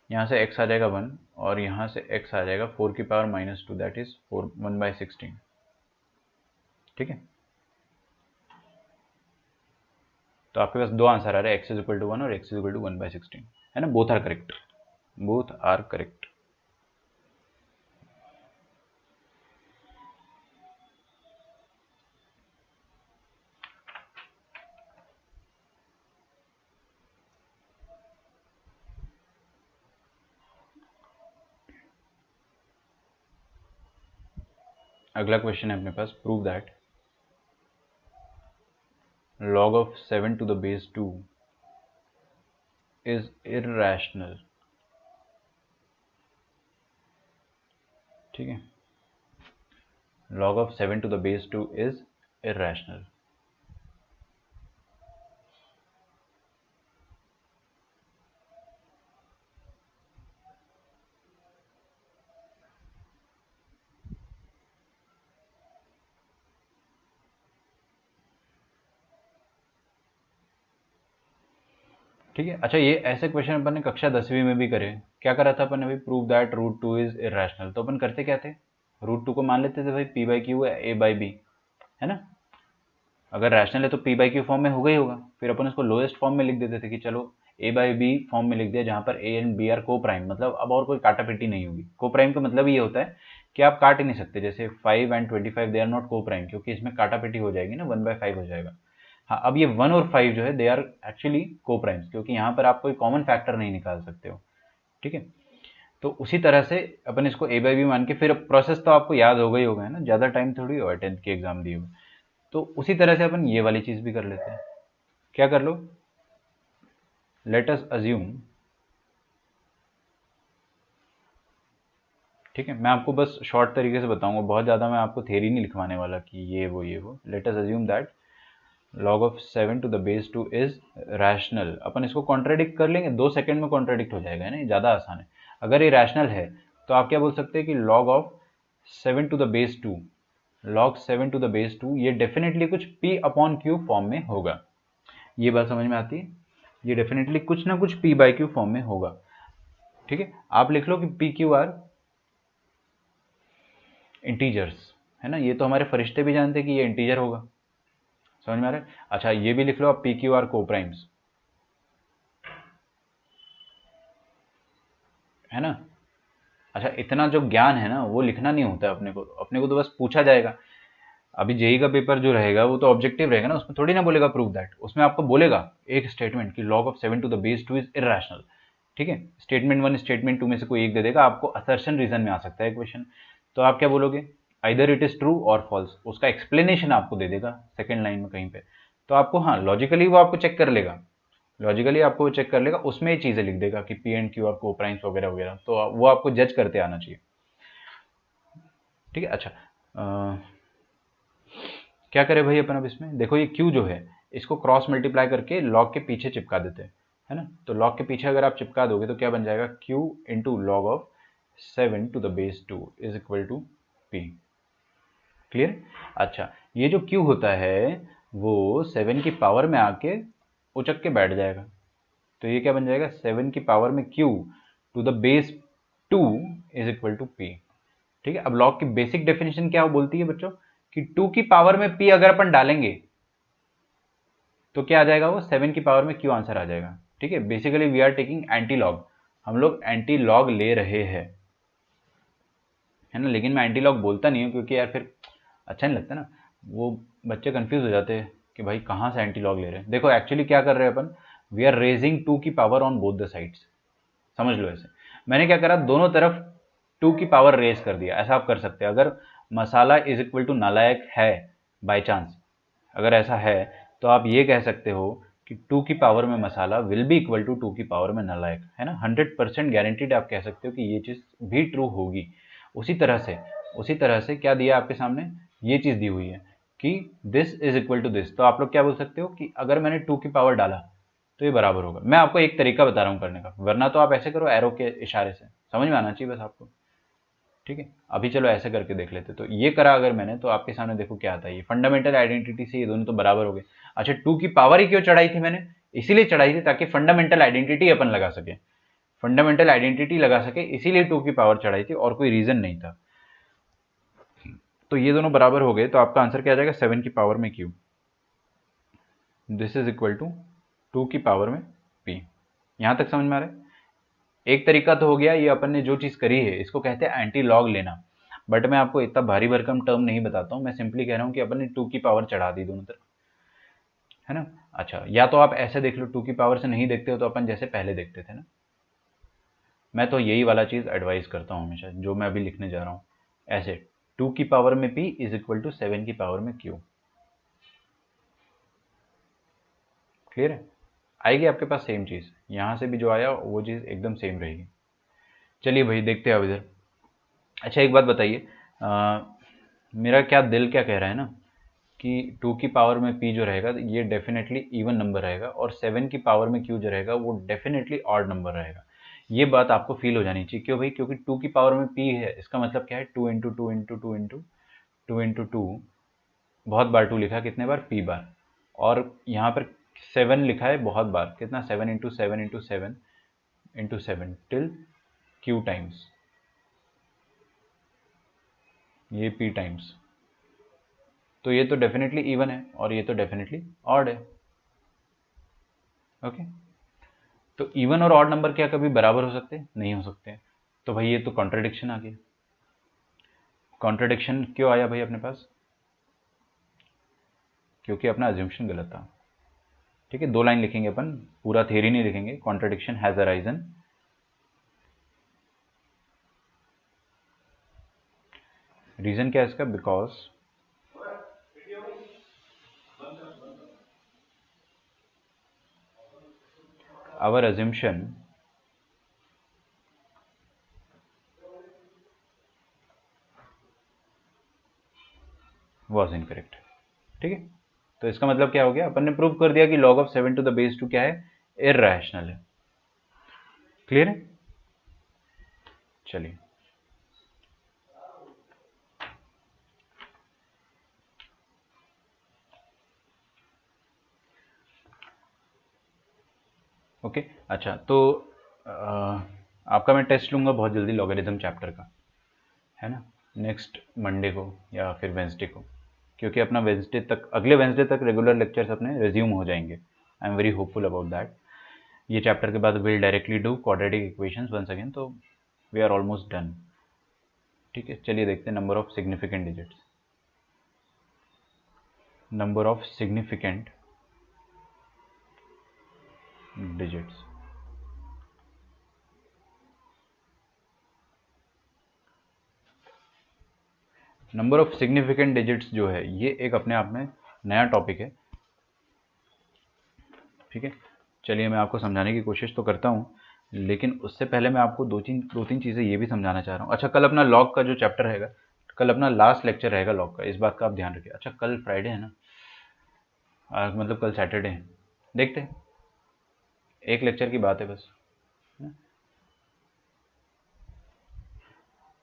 यहाँ से x आ जाएगा 1, और यहाँ से x आ जाएगा 4 की पावर -2, दैट इज 1/16। ठीक है, तो आपके पास दो आंसर आ रहे हैं, x इज इक्वल टू 1 और x इज इक्वल टू 1/16, है ना। Both are correct, both are correct. अगला क्वेश्चन है अपने पास, prove that log of 7 to the base 2 is irrational। ठीक है, log of 7 to the base 2 is irrational। ठीक है, अच्छा ये ऐसे क्वेश्चन अपन ने कक्षा 10वीं में भी करे। क्या करा था अपन ने भाई? Prove that √2 is irrational. तो अपन करते क्या थे? √2 को मान लेते थे भाई p/q है a/b, है ना। अगर रैशनल है तो p/q फॉर्म में होगा ही होगा। फिर अपन उसको लोएस्ट फॉर्म में लिख देते थे कि चलो a/b फॉर्म में लिख दिया, जहाँ पर a एंड b आर को प्राइम, मतलब अब और कोई काटा पिटी नहीं होगी। को प्राइम का मतलब ये होता है कि आप काट ही नहीं सकते, जैसे 5 एंड 25 दे आर नॉट को प्राइम, क्योंकि इसमें काटापेटी हो जाएगी ना, 1/5 हो जाएगा। हाँ, अब ये 1 और 5 जो है दे आर एक्चुअली को प्राइम्स, क्योंकि यहाँ पर आप कोई कॉमन फैक्टर नहीं निकाल सकते हो, ठीक है। तो उसी तरह से अपन इसको a बाई बी मान के, फिर प्रोसेस तो आपको याद होगा ही होगा, है ना, ज़्यादा टाइम थोड़ी हुआ 10th के एग्जाम दिए हुए। तो उसी तरह से अपन ये वाली चीज़ भी कर लेते हैं। क्या कर लो, लेट अस अज्यूम, ठीक है, मैं आपको बस शॉर्ट तरीके से बताऊंगा, बहुत ज़्यादा मैं आपको थ्योरी नहीं लिखवाने वाला कि ये वो। Let us assume that log of 7 to the base 2 is rational. अपन इसको कॉन्ट्राडिक्ट कर लेंगे, 2 सेकंड में कॉन्ट्राडिक्ट हो जाएगा, है ना, ज़्यादा आसान है। अगर ये रैशनल है तो आप क्या बोल सकते हैं कि log of 7 to the base 2, log 7 to the base 2 ये डेफिनेटली कुछ p अपॉन क्यू फॉर्म में होगा। ये बात समझ में आती है, ये डेफिनेटली कुछ ना कुछ p बाई क्यू फॉर्म में होगा, ठीक है। आप लिख लो कि p क्यू आर इंटीजर्स, है ना, ये तो हमारे फरिश्ते भी जानते हैं कि ये इंटीजर होगा, समझ में आ रहा है। अच्छा, ये भी लिख लो आप, पी क्यू आर को प्राइम्स, है ना। अच्छा, इतना जो ज्ञान है ना वो लिखना नहीं होता है अपने को तो बस पूछा जाएगा। अभी जेई का पेपर जो रहेगा वो तो ऑब्जेक्टिव रहेगा ना, उसमें थोड़ी ना बोलेगा प्रूव दैट, उसमें आपको बोलेगा एक स्टेटमेंट कि log of 7 to the base 2 is irrational, ठीक है। स्टेटमेंट 1 स्टेटमेंट 2 में से कोई एक दे देगा आपको, असर्शन रीजन में आ सकता है क्वेश्चन, तो आप क्या बोलोगे, आइदर इट इज ट्रू और फॉल्स, उसका एक्सप्लेनेशन आपको दे देगा सेकेंड लाइन में कहीं पे। तो आपको, हाँ, लॉजिकली वो आपको चेक कर लेगा, लॉजिकली आपको वो चेक कर लेगा, उसमें ये चीज़ें लिख देगा कि पी एंड क्यू आर को प्राइम्स वगैरह वगैरह, तो वो आपको जज करते आना चाहिए, ठीक है। अच्छा, क्या करें भाई अपन अब इसमें, देखो ये क्यू जो है इसको क्रॉस मल्टीप्लाई करके लॉग के पीछे चिपका देते हैं, है ना। तो लॉग के पीछे अगर आप चिपका दोगे तो क्या बन जाएगा, q into log of 7 to the base 2 is equal to p. Clear. अच्छा, ये जो क्यू होता है वो 7 की पावर में आके उचक के बैठ जाएगा, तो ये क्या बन जाएगा, 7 की पावर में q to the base 2 is equal to p, ठीक है। अब लॉग की बेसिक डेफिनेशन क्या बोलती है बच्चों, कि 2 की पावर में p अगर अपन डालेंगे तो क्या आ जाएगा, वो 7 की पावर में q आंसर आ जाएगा, ठीक है। Basically we are taking anti log, हम लोग एंटी लॉग ले रहे हैं, है ना। लेकिन मैं एंटी लॉग बोलता नहीं हूँ क्योंकि यार फिर अच्छा नहीं लगता ना, वो बच्चे कंफ्यूज हो जाते हैं कि भाई कहाँ से एंटी लॉग ले रहे हैं। देखो एक्चुअली क्या कर रहे हैं अपन, वी आर रेजिंग 2 की power on both the sides, समझ लो ऐसे। मैंने क्या करा, दोनों तरफ 2 की पावर रेज कर दिया, ऐसा आप कर सकते हैं। अगर मसाला इज इक्वल टू नालायक है बाय चांस, अगर ऐसा है तो आप ये कह सकते हो कि 2 की पावर में मसाला विल बी इक्वल टू 2 की पावर में नालायक, है ना। 100% गारंटीड आप कह सकते हो कि ये चीज़ भी ट्रू होगी। उसी तरह से क्या दिया आपके सामने, ये चीज़ दी हुई है कि this is equal to this, तो आप लोग क्या बोल सकते हो कि अगर मैंने 2 की पावर डाला तो ये बराबर होगा। मैं आपको एक तरीका बता रहा हूँ करने का, वरना तो आप ऐसे करो एरो के इशारे से, समझ में आना चाहिए बस आपको, ठीक है। अभी चलो ऐसे करके देख लेते, तो ये करा अगर मैंने, तो आपके सामने देखो क्या आता है, ये फंडामेंटल आइडेंटिटी से ये दोनों तो बराबर हो गए। अच्छा, 2 की पावर ही क्यों चढ़ाई थी मैंने, इसीलिए चढ़ाई थी ताकि फंडामेंटल आइडेंटिटी अपन लगा सके, फंडामेंटल आइडेंटिटी लगा सके, इसीलिए 2 की पावर चढ़ाई थी, और कोई रीजन नहीं था। तो ये दोनों बराबर हो गए, तो आपका आंसर क्या आ जाएगा, 7 की पावर में q, this is equal to 2 की पावर में पी। यहां तक समझ में आ रहा है। एक तरीका तो हो गया, ये अपन ने जो चीज़ करी है इसको कहते हैं एंटी लॉग लेना, बट मैं आपको इतना भारी भरकम टर्म नहीं बताता हूँ, मैं सिंपली कह रहा हूँ कि अपन ने 2 की पावर चढ़ा दी दोनों तरफ, है ना। अच्छा, या तो आप ऐसे देख लो, 2 की पावर से नहीं देखते हो तो अपन जैसे पहले देखते थे ना, मैं तो यही वाला चीज़ एडवाइस करता हूँ हमेशा, जो मैं अभी लिखने जा रहा हूँ, ऐसे 2 की पावर में p इज इक्वल टू 7 की पावर में q। क्लियर है, आएगी आपके पास सेम चीज़, यहाँ से भी जो आया वो चीज़ एकदम सेम रहेगी। चलिए भाई देखते हैं अब इधर। अच्छा, एक बात बताइए, मेरा क्या दिल क्या कह रहा है ना, कि 2 की पावर में p जो रहेगा ये डेफिनेटली इवन नंबर रहेगा, और 7 की पावर में q जो रहेगा वो डेफिनेटली ऑड नंबर रहेगा। ये बात आपको फील हो जानी चाहिए, क्यों भाई, क्योंकि 2 की पावर में p है, इसका मतलब क्या है, 2 into two into two into two into two, बहुत बार 2 लिखा है, कितने बार, p बार, और यहाँ पर 7 लिखा है बहुत बार, कितना, 7 into seven into seven into seven till q times, ये p टाइम्स, तो ये तो डेफिनेटली इवन है और ये तो डेफिनेटली ऑड है। ओके, तो इवन और ऑड नंबर क्या कभी बराबर हो सकते हैं, नहीं हो सकते, तो भाई ये तो कॉन्ट्रडिक्शन आ गया। कॉन्ट्रडिक्शन क्यों आया भाई अपने पास? क्योंकि अपना अज्यूम्पशन गलत था। ठीक है, 2 लाइन लिखेंगे अपन, पूरा थियरी नहीं लिखेंगे। कॉन्ट्रडिक्शन हैज अराइजन, रीजन क्या है इसका? Because our assumption was incorrect. ठीक है, तो इसका मतलब क्या हो गया? अपन ने प्रूव कर दिया कि log of 7 to the base 2 क्या है? इर्रेशनल है। क्लियर है? चलिए, ओके। अच्छा, तो आपका मैं टेस्ट लूँगा बहुत जल्दी लॉगरिथम चैप्टर का, है ना, नेक्स्ट मंडे को या फिर वेंसडे को, क्योंकि अपना वेंसडे तक, अगले वेंसडे तक रेगुलर लेक्चर्स अपने रिज्यूम हो जाएंगे। I am very hopeful about that. ये चैप्टर के बाद will directly do quadratic equations once again, तो वी आर ऑलमोस्ट डन। ठीक है, चलिए देखते हैं number of significant digits. Number of significant digits, number of significant digits जो है ये एक अपने आप में नया टॉपिक है। ठीक है, चलिए मैं आपको समझाने की कोशिश तो करता हूँ, लेकिन उससे पहले मैं आपको दो तीन चीज़ें ये भी समझाना चाह रहा हूँ। अच्छा, कल अपना लॉग का जो चैप्टर रहेगा, कल अपना लास्ट लेक्चर रहेगा लॉग का, इस बात का आप ध्यान रखिए। अच्छा, कल फ्राइडे है ना, मतलब कल सैटरडे है, देखते हैं, एक लेक्चर की बात है बस।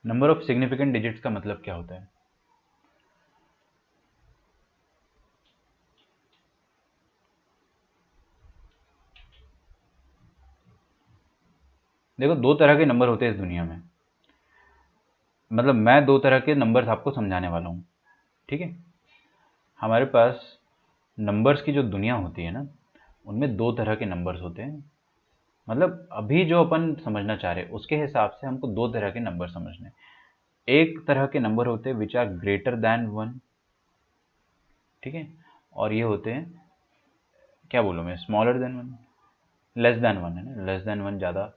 नंबर ऑफ सिग्निफिकेंट डिजिट्स का मतलब क्या होता है? देखो, 2 तरह के नंबर होते हैं इस दुनिया में, मतलब मैं 2 तरह के नंबर्स आपको समझाने वाला हूँ। ठीक है, हमारे पास नंबर्स की जो दुनिया होती है ना, उनमें 2 तरह के नंबर्स होते हैं। मतलब अभी जो अपन समझना चाह रहे हैं उसके हिसाब से हमको 2 तरह के नंबर समझने हैं। एक तरह के नंबर होते हैं विच आर ग्रेटर दैन 1, ठीक है, और ये होते हैं, क्या बोलूँ मैं, स्मॉलर देन 1, लेस दैन 1 है ना, लेस दैन 1 ज़्यादा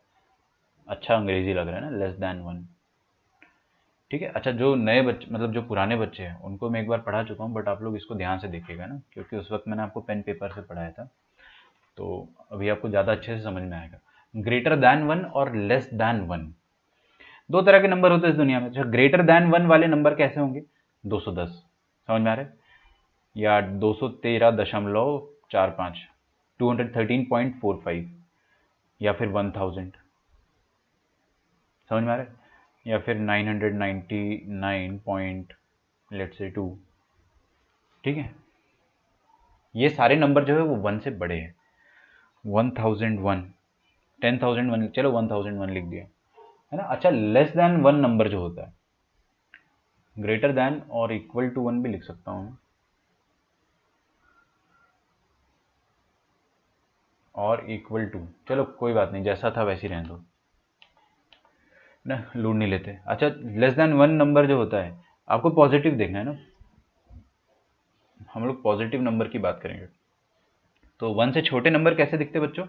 अच्छा अंग्रेजी लग रहा है ना, लेस दैन 1। ठीक है, अच्छा, जो नए बच्चे, मतलब जो पुराने बच्चे हैं, उनको मैं एक बार पढ़ा चुका हूँ, बट आप लोग इसको ध्यान से देखिएगा ना, क्योंकि उस वक्त मैंने आपको पेन पेपर से पढ़ाया था, तो अभी आपको ज़्यादा अच्छे से समझ में आएगा। ग्रेटर दैन 1 और लेस दैन 1, 2 तरह के नंबर होते हैं इस दुनिया में। अच्छा, ग्रेटर दैन 1 वाले नंबर कैसे होंगे? 210, समझ में आ रहा है, या 213.45, 213.45, या फिर 1000, समझ में आ रहा है, या फिर 999 पॉइंट लेट्स से 2। ठीक है, ये सारे नंबर जो है वो 1 से बड़े हैं। 1001, 10,001, चलो 1001 लिख दिया, है ना। अच्छा, लेस देन 1 नंबर जो होता है, ग्रेटर देन और इक्वल टू 1 भी लिख सकता हूँ, और इक्वल टू, चलो कोई बात नहीं, जैसा था वैसे ही रहने दो ना, लूट नहीं लेते। अच्छा, लेस देन 1 नंबर जो होता है, आपको पॉजिटिव देखना है ना, हम लोग पॉजिटिव नंबर की बात करेंगे। तो 1 से छोटे नंबर कैसे दिखते बच्चों?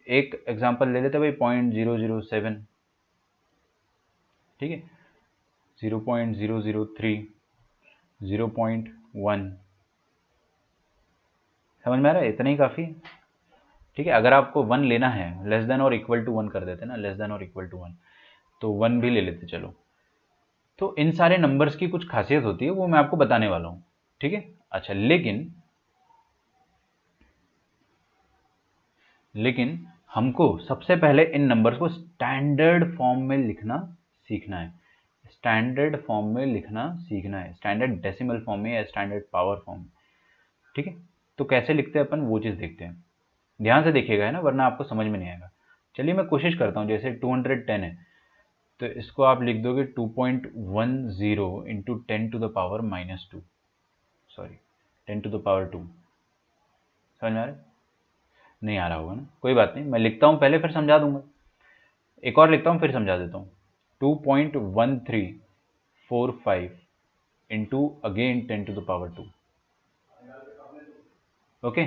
एक एग्जांपल ले लेते भाई, 0.007, ठीक है, 0.003, 0.1, समझ में आ रहा है, इतना ही काफ़ी है। ठीक है, अगर आपको 1 लेना है, लेस देन और इक्वल टू 1 कर देते ना, लेस देन और इक्वल टू 1, तो 1 भी ले लेते चलो। तो इन सारे नंबर्स की कुछ खासियत होती है, वो मैं आपको बताने वाला हूँ। ठीक है, अच्छा, लेकिन हमको सबसे पहले इन नंबर्स को स्टैंडर्ड फॉर्म में लिखना सीखना है। स्टैंडर्ड फॉर्म में लिखना सीखना है, स्टैंडर्ड डेसिमल फॉर्म में या स्टैंडर्ड पावर फॉर्म में। ठीक है, तो कैसे लिखते हैं अपन, वो चीज़ देखते हैं, ध्यान से देखिएगा, है ना, वरना आपको समझ में नहीं आएगा। चलिए मैं कोशिश करता हूँ, जैसे 210 है, तो इसको आप लिख दोगे 2.10 इंटू 10⁻², सॉरी 10⁻²। समझ में आ रहा है? नहीं आ रहा होगा ना, कोई बात नहीं, मैं लिखता हूँ पहले, फिर समझा दूंगा। एक और लिखता हूँ, फिर समझा देता हूँ। 2.13 0.45 इंटू अगेन 10⁻²। ओके,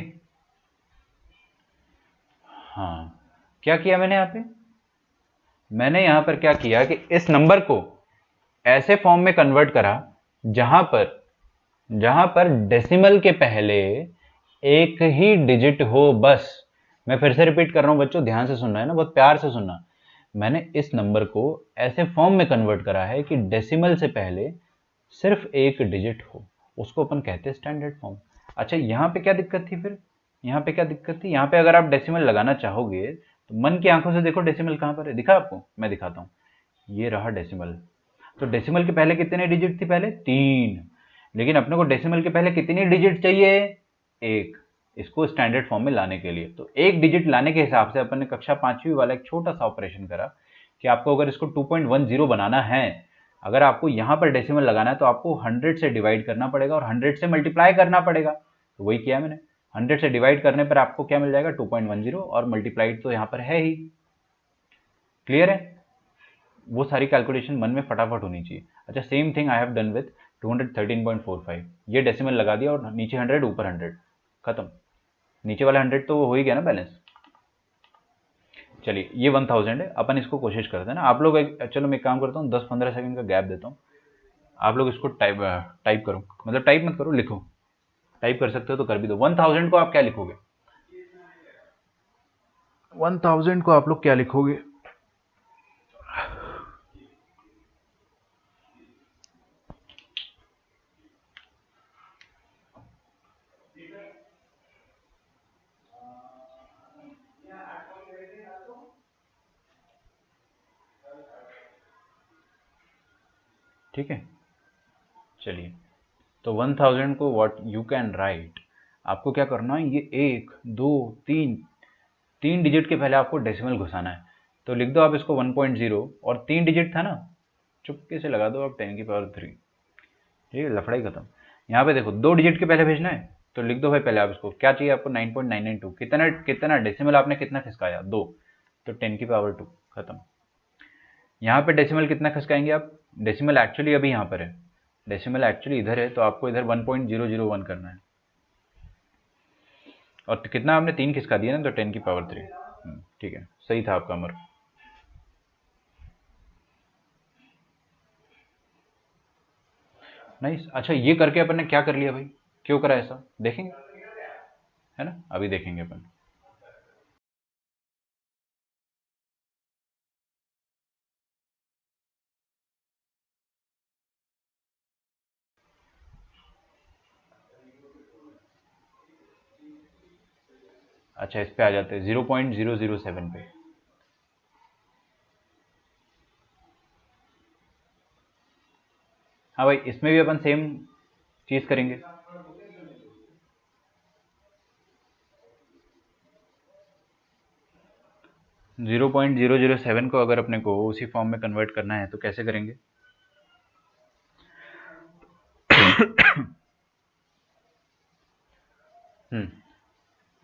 हाँ, क्या किया मैंने यहाँ पे? मैंने यहाँ पर क्या किया कि इस नंबर को ऐसे फॉर्म में कन्वर्ट करा जहां पर डेसिमल के पहले एक ही डिजिट हो बस। मैं फिर से रिपीट कर रहा हूं बच्चों, ध्यान से सुनना है ना, बहुत प्यार से सुनना। मैंने इस नंबर को ऐसे फॉर्म में कन्वर्ट करा है कि डेसिमल से पहले सिर्फ एक डिजिट हो, उसको अपन कहते हैं स्टैंडर्ड फॉर्म। अच्छा, यहाँ पे क्या दिक्कत थी फिर? यहाँ पे क्या दिक्कत थी? यहाँ पे अगर आप डेसिमल लगाना चाहोगे तो मन की आंखों से देखो डेसिमल कहाँ पर है, दिखा आपको? मैं दिखाता हूँ, ये रहा डेसिमल। तो डेसिमल के पहले कितने डिजिट थी? पहले 3। लेकिन अपने को डेसिमल के पहले कितनी डिजिट चाहिए? 1। इसको स्टैंडर्ड फॉर्म में लाने के लिए तो एक डिजिट लाने के हिसाब से अपन ने कक्षा 5वीं वाला एक छोटा सा ऑपरेशन करा कि आपको अगर इसको 2.10 बनाना है, अगर आपको यहाँ पर डेसिमल लगाना है तो आपको 100 से डिवाइड करना पड़ेगा और 100 से मल्टीप्लाई करना पड़ेगा। तो वही किया मैंने। 100 से डिवाइड करने पर आपको क्या मिल जाएगा? 2.10, और मल्टीप्लाइड तो यहाँ पर है ही। क्लियर है? वो सारी कैलकुलेशन मन में फटाफट होनी चाहिए। अच्छा, same thing I have done with 213.45। ये डेसिमल लगा दिया और नीचे 100 ऊपर 100, खत्म। नीचे वाला 100 तो हो ही गया ना बैलेंस। चलिए, ये 1000 है। अपन इसको कोशिश करते हैं ना, आप लोग चलो मैं एक काम करता हूँ, 10-15 सेकंड का गैप देता हूँ। आप लोग इसको टाइप करो, मतलब टाइप मत करो, लिखो। टाइप कर सकते हो तो कर भी दो। 1000 को आप क्या लिखोगे? 1000 को आप लोग क्या लिखोगे? ठीक है, चलिए। तो 1000 को व्हाट यू कैन राइट, आपको क्या करना है, ये 1 2 3 डिजिट के पहले आपको डेसिमल घुसाना है। तो लिख दो आप इसको 1.0, और 3 डिजिट था ना, चुपके से लगा दो आप 10⁻3। ठीक है, लफड़ा ही खत्म। यहाँ पे देखो 2 डिजिट के पहले भेजना है, तो लिख दो भाई पहले आप इसको, क्या चाहिए आपको? 9.992। कितना कितना डेसिमल आपने कितना खिसकाया? 2, तो 10⁻2, खत्म। यहाँ पे डेसिमल कितना खिसकाएंगे आप? डेसिमल एक्चुअली अभी यहाँ पर है, डेसिमल एक्चुअली इधर है, तो आपको इधर 1.001 करना है। और कितना आपने 3 खिसका दिया ना, तो 10⁻3। ठीक है, सही था आपका अमर। नाइस। अच्छा, ये करके अपन ने क्या कर लिया भाई? क्यों करा ऐसा, देखेंगे, है ना? अभी देखेंगे अपन। अच्छा, इस पे आ जाते हैं 0.007 पे। हाँ भाई, इसमें भी अपन सेम चीज करेंगे। जीरो 0.007 को अगर अपने को उसी फॉर्म में कन्वर्ट करना है तो कैसे करेंगे?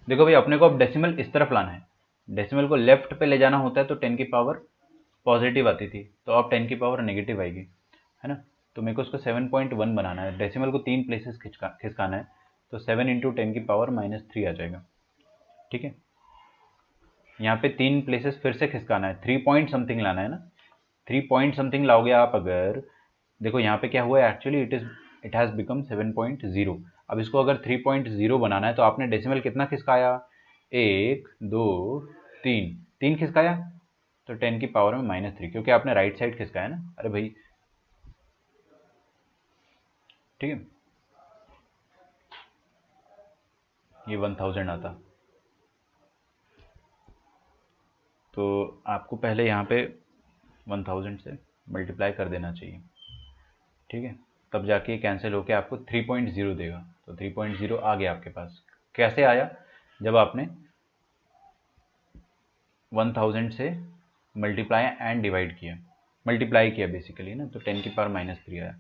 देखो भाई, अपने को अब डेसिमल इस तरफ लाना है। डेसिमल को लेफ्ट पे ले जाना होता है तो 10 की पावर पॉजिटिव आती थी, तो अब 10 की पावर नेगेटिव आएगी, है ना? तो मेरे को उसको 7.1 बनाना है। डेसिमल को 3 प्लेसेस खिसकाना है, तो 7 इंटू 10 की पावर -3 आ जाएगा। ठीक है, यहाँ पे 3 प्लेसेस फिर से खिसकाना है, 3 पॉइंट समथिंग लाना है ना। 3 पॉइंट समथिंग लाओगे आप अगर, देखो यहाँ पे क्या हुआ है, एक्चुअली इट हैज़ बिकम 7.0। अब इसको अगर 3.0 बनाना है तो आपने डेसिमल कितना खिसकाया? 1 2 3, 3 खिसकाया, तो 10 की पावर में -3, क्योंकि आपने राइट साइड खिसकाया ना। अरे भाई, ठीक है, ये 1000 आता। तो आपको पहले यहाँ पे 1000 से मल्टीप्लाई कर देना चाहिए। ठीक है, तब जाके ये कैंसिल होके आपको 3.0 देगा। तो 3.0 आ गया आपके पास। कैसे आया? जब आपने 1000 से मल्टीप्लाई एंड डिवाइड किया, मल्टीप्लाई किया बेसिकली ना, तो 10 की पावर -3 आया।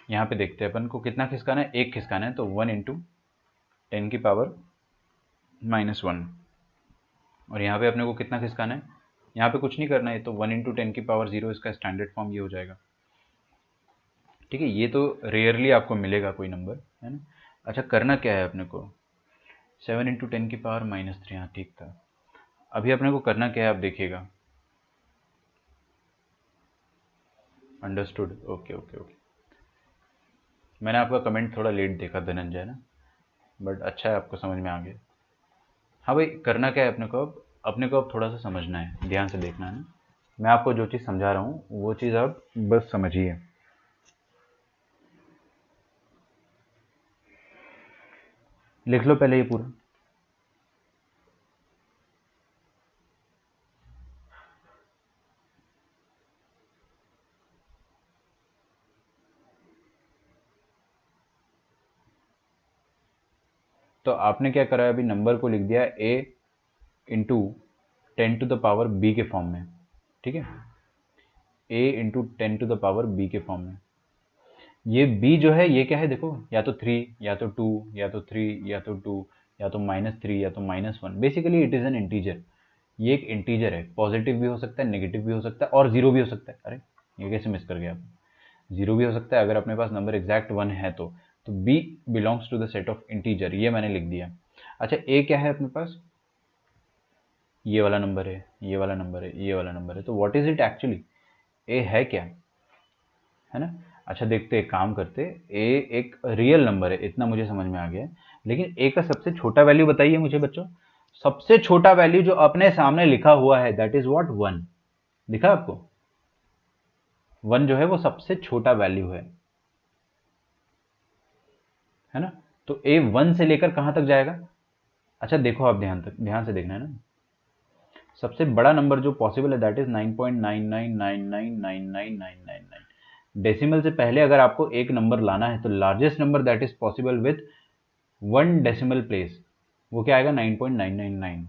यहाँ पे देखते हैं अपन को कितना खिसकाना है, 1 खिसकाना है, तो 1 इंटू 10 की पावर -1। और यहाँ पे अपने को कितना खिसकाना है? यहाँ पे कुछ नहीं करना है, तो 1 इंटू 10 की पावर 0, इसका स्टैंडर्ड फॉर्म ये हो जाएगा। ठीक है, ये तो रेयरली आपको मिलेगा कोई नंबर, है ना। अच्छा, करना क्या है अपने को, 7 × 10⁻³ हाँ ठीक था। अभी अपने को करना क्या है आप देखिएगा। Understood, okay okay okay. मैंने आपका कमेंट थोड़ा लेट देखा धनंजय ना, बट अच्छा है आपको समझ में आ गया। हाँ भाई, करना क्या है अपने को, अब अपने को अब थोड़ा सा समझना है, ध्यान से देखना है ना। मैं आपको जो चीज़ समझा रहा हूँ वो चीज़ आप बस समझिए। लिख लो पहले ये पूरा। तो आपने क्या करा है, अभी नंबर को लिख दिया a इंटू 10⁻b के फॉर्म में, ठीक है, a इंटू 10⁻b के फॉर्म में। ये b जो है ये क्या है देखो, या तो 3 या तो 2 या तो 3 या तो 2 या तो -3 या तो -1, basically it is an integer. ये एक इंटीजर है, पॉजिटिव भी हो सकता है, नेगेटिव भी हो सकता है और जीरो भी हो सकता है। अरे ये कैसे मिस कर गया आप, जीरो भी हो सकता है अगर अपने पास नंबर एग्जैक्ट 1 है तो b belongs to the set of integer, ये मैंने लिख दिया। अच्छा, a क्या है अपने पास, ये वाला नंबर है, ये वाला नंबर है, ये वाला नंबर है, तो what is it actually, a है क्या, है ना। अच्छा देखते, एक काम करते, a एक रियल नंबर है, इतना मुझे समझ में आ गया है, लेकिन a का सबसे छोटा वैल्यू बताइए मुझे बच्चों। सबसे छोटा वैल्यू जो अपने सामने लिखा हुआ है दैट इज व्हाट, 1। दिखा आपको, 1 जो है वो सबसे छोटा वैल्यू है ना। तो a 1 से लेकर कहां तक जाएगा। अच्छा देखो, आप ध्यान से देखना है ना, सबसे बड़ा नंबर जो पॉसिबल है दैट इज 9.99999999। डेसिमल से पहले अगर आपको एक नंबर लाना है तो largest number that is possible with 1 decimal place, वो क्या आएगा, 9.999।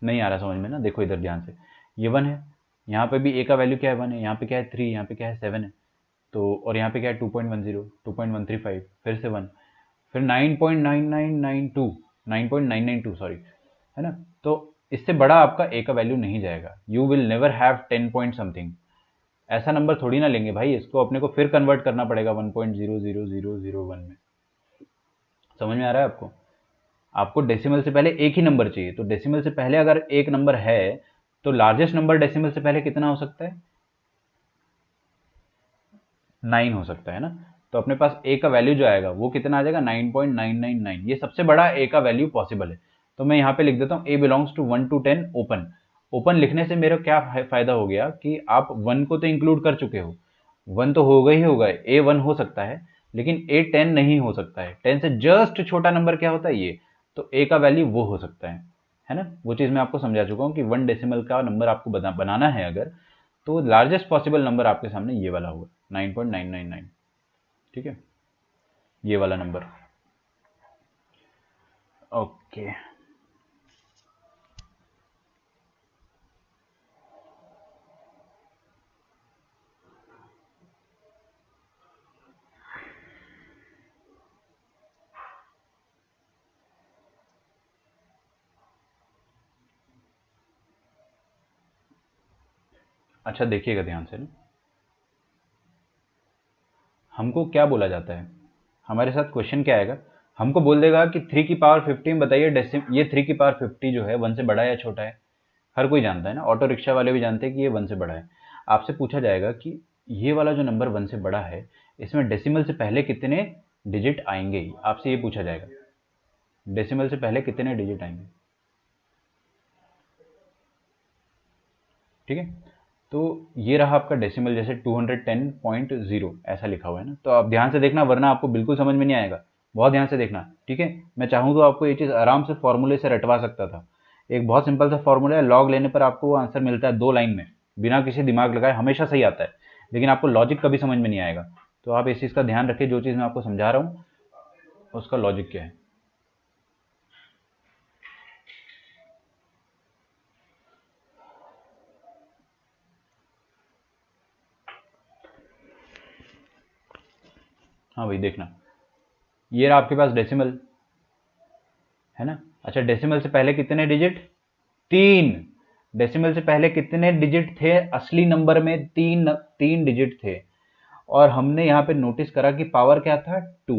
नहीं आ रहा समझ में ना, देखो इधर ध्यान से, ये 1 है, यहाँ पे भी a का वैल्यू क्या है, 1 है, यहाँ पे क्या है 3, यहाँ पे क्या है 7 है, तो और यहाँ पे क्या है 2.10, 2.135, फिर से 1, फिर 9.9992, 9.992 सॉरी, है ना। तो इससे बड़ा आपका a का वैल्यू नहीं जाएगा, you will never have 10 point something, ऐसा नंबर थोड़ी ना लेंगे भाई, इसको अपने को फिर कन्वर्ट करना पड़ेगा 1.00001 में। समझ में आ रहा है आपको, आपको डेसिमल से पहले एक ही नंबर चाहिए, तो डेसिमल से पहले अगर एक नंबर है तो लार्जेस्ट नंबर डेसिमल से पहले कितना हो सकता है, 9 हो सकता है ना। तो अपने पास a का वैल्यू जो आएगा वो कितना आ जाएगा, 9.999, ये सबसे बड़ा a का वैल्यू पॉसिबल है। तो मैं यहाँ पे लिख देता हूँ a belongs to 1 to 10 open. Open लिखने से मेरा क्या फायदा हो गया कि आप 1 को तो इंक्लूड कर चुके हो, 1 तो होगा ही होगा, a 1 हो सकता है लेकिन a 10 नहीं हो सकता है, 10 से जस्ट छोटा नंबर क्या होता है ये, तो a का वैल्यू वो हो सकता है ना। वो चीज़ मैं आपको समझा चुका हूँ कि 1 डेसिमल का नंबर आपको बनाना है अगर, तो लार्जेस्ट पॉसिबल नंबर आपके सामने ये वाला होगा 9.999, ठीक है, ये वाला नंबर। ओके, अच्छा देखिएगा ध्यान से ना, हमको क्या बोला जाता है, हमारे साथ क्वेश्चन क्या आएगा, हमको बोल देगा कि 3 की पावर 50 बताइए डेसिम, ये 3 की पावर 50 जो है 1 से बड़ा है या छोटा है। हर कोई जानता है ना, ऑटो रिक्शा वाले भी जानते हैं कि ये 1 से बड़ा है। आपसे पूछा जाएगा कि ये वाला जो नंबर 1 से बड़ा है इसमें डेसिमल से पहले कितने डिजिट आएंगे, आपसे ये पूछा जाएगा, डेसिमल से पहले कितने डिजिट आएंगे, ठीक है। तो ये रहा आपका डेसिमल, जैसे 210.0 ऐसा लिखा हुआ है ना, तो आप ध्यान से देखना वरना आपको बिल्कुल समझ में नहीं आएगा, बहुत ध्यान से देखना, ठीक है। मैं चाहूँ तो आपको ये चीज़ आराम से फॉर्मूले से रटवा सकता था, एक बहुत सिंपल सा फॉर्मूला है, लॉग लेने पर आपको वो आंसर मिलता है 2 लाइन में, बिना किसी दिमाग लगाए, हमेशा सही आता है, लेकिन आपको लॉजिक कभी समझ में नहीं आएगा। तो आप इस चीज़ का ध्यान रखिए, जो चीज़ मैं आपको समझा रहा हूँ उसका लॉजिक क्या है। हाँ भाई देखना, ये रहा आपके पास डेसिमल, है ना। अच्छा, डेसिमल से पहले कितने डिजिट, 3। डेसिमल से पहले कितने डिजिट थे असली नंबर में, 3 3 डिजिट थे। और हमने यहाँ पे नोटिस करा कि पावर क्या था 2।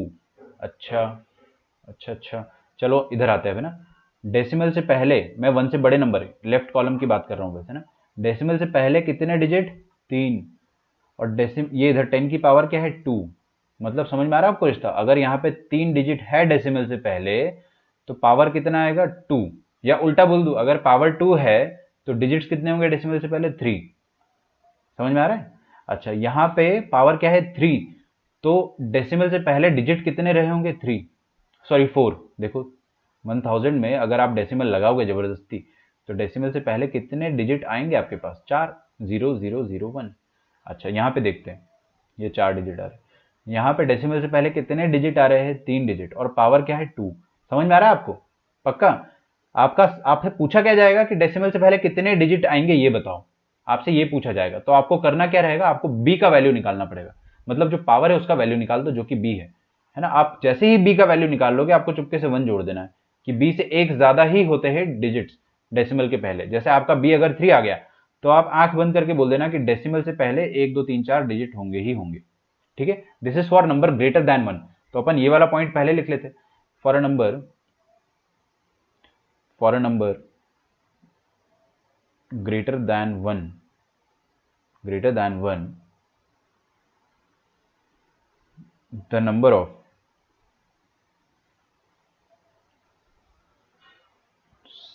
अच्छा अच्छा अच्छा, चलो इधर आते हैं ना। डेसिमल से पहले, मैं 1 से बड़े नंबर लेफ्ट कॉलम की बात कर रहा हूँ वैसे ना, डेसिमल से पहले कितने डिजिट? 3। और डेसिम ये इधर 10 की पावर क्या है 2। मतलब समझ में आ रहा है आपको रिश्ता? अगर यहाँ पे 3 डिजिट है डेसिमल से पहले तो पावर कितना आएगा 2। या उल्टा बोल दूं, अगर पावर 2 है तो डिजिट्स कितने होंगे डेसिमल से पहले? 3। समझ में आ रहा है? अच्छा, यहाँ पे पावर क्या है 3, तो डेसिमल से पहले डिजिट कितने रहे होंगे? 3, सॉरी 4। देखो 1000 में अगर आप डेसिमल लगाओगे जबरदस्ती तो डेसिमल से पहले कितने डिजिट आएंगे आपके पास? 4, 0 0 0 1। अच्छा, यहाँ पे देखते हैं, ये 4 डिजिट आ रहे हैं। यहाँ पे डेसिमल से पहले कितने डिजिट आ रहे हैं? 3 डिजिट, और पावर क्या है 2। समझ में आ रहा है आपको? पक्का? आपसे पूछा क्या जाएगा कि डेसिमल से पहले कितने डिजिट आएंगे ये बताओ, आपसे ये पूछा जाएगा। तो आपको करना क्या रहेगा? आपको बी का वैल्यू निकालना पड़ेगा। मतलब जो पावर है उसका वैल्यू निकाल दो, जो कि बी है ना। आप जैसे ही बी का वैल्यू निकाल लोगे आपको चुपके से 1 जोड़ देना है कि बी से एक ज्यादा ही होते हैं डिजिट्स डेसिमल के पहले। जैसे आपका बी अगर 3 आ गया तो आप आंख बंद करके बोल देना कि डेसिमल से पहले 1 2 3 4 डिजिट होंगे ही होंगे। ठीक है, this is for number greater than 1। तो अपन ये वाला पॉइंट पहले लिख लेते। For a number greater than 1, the number of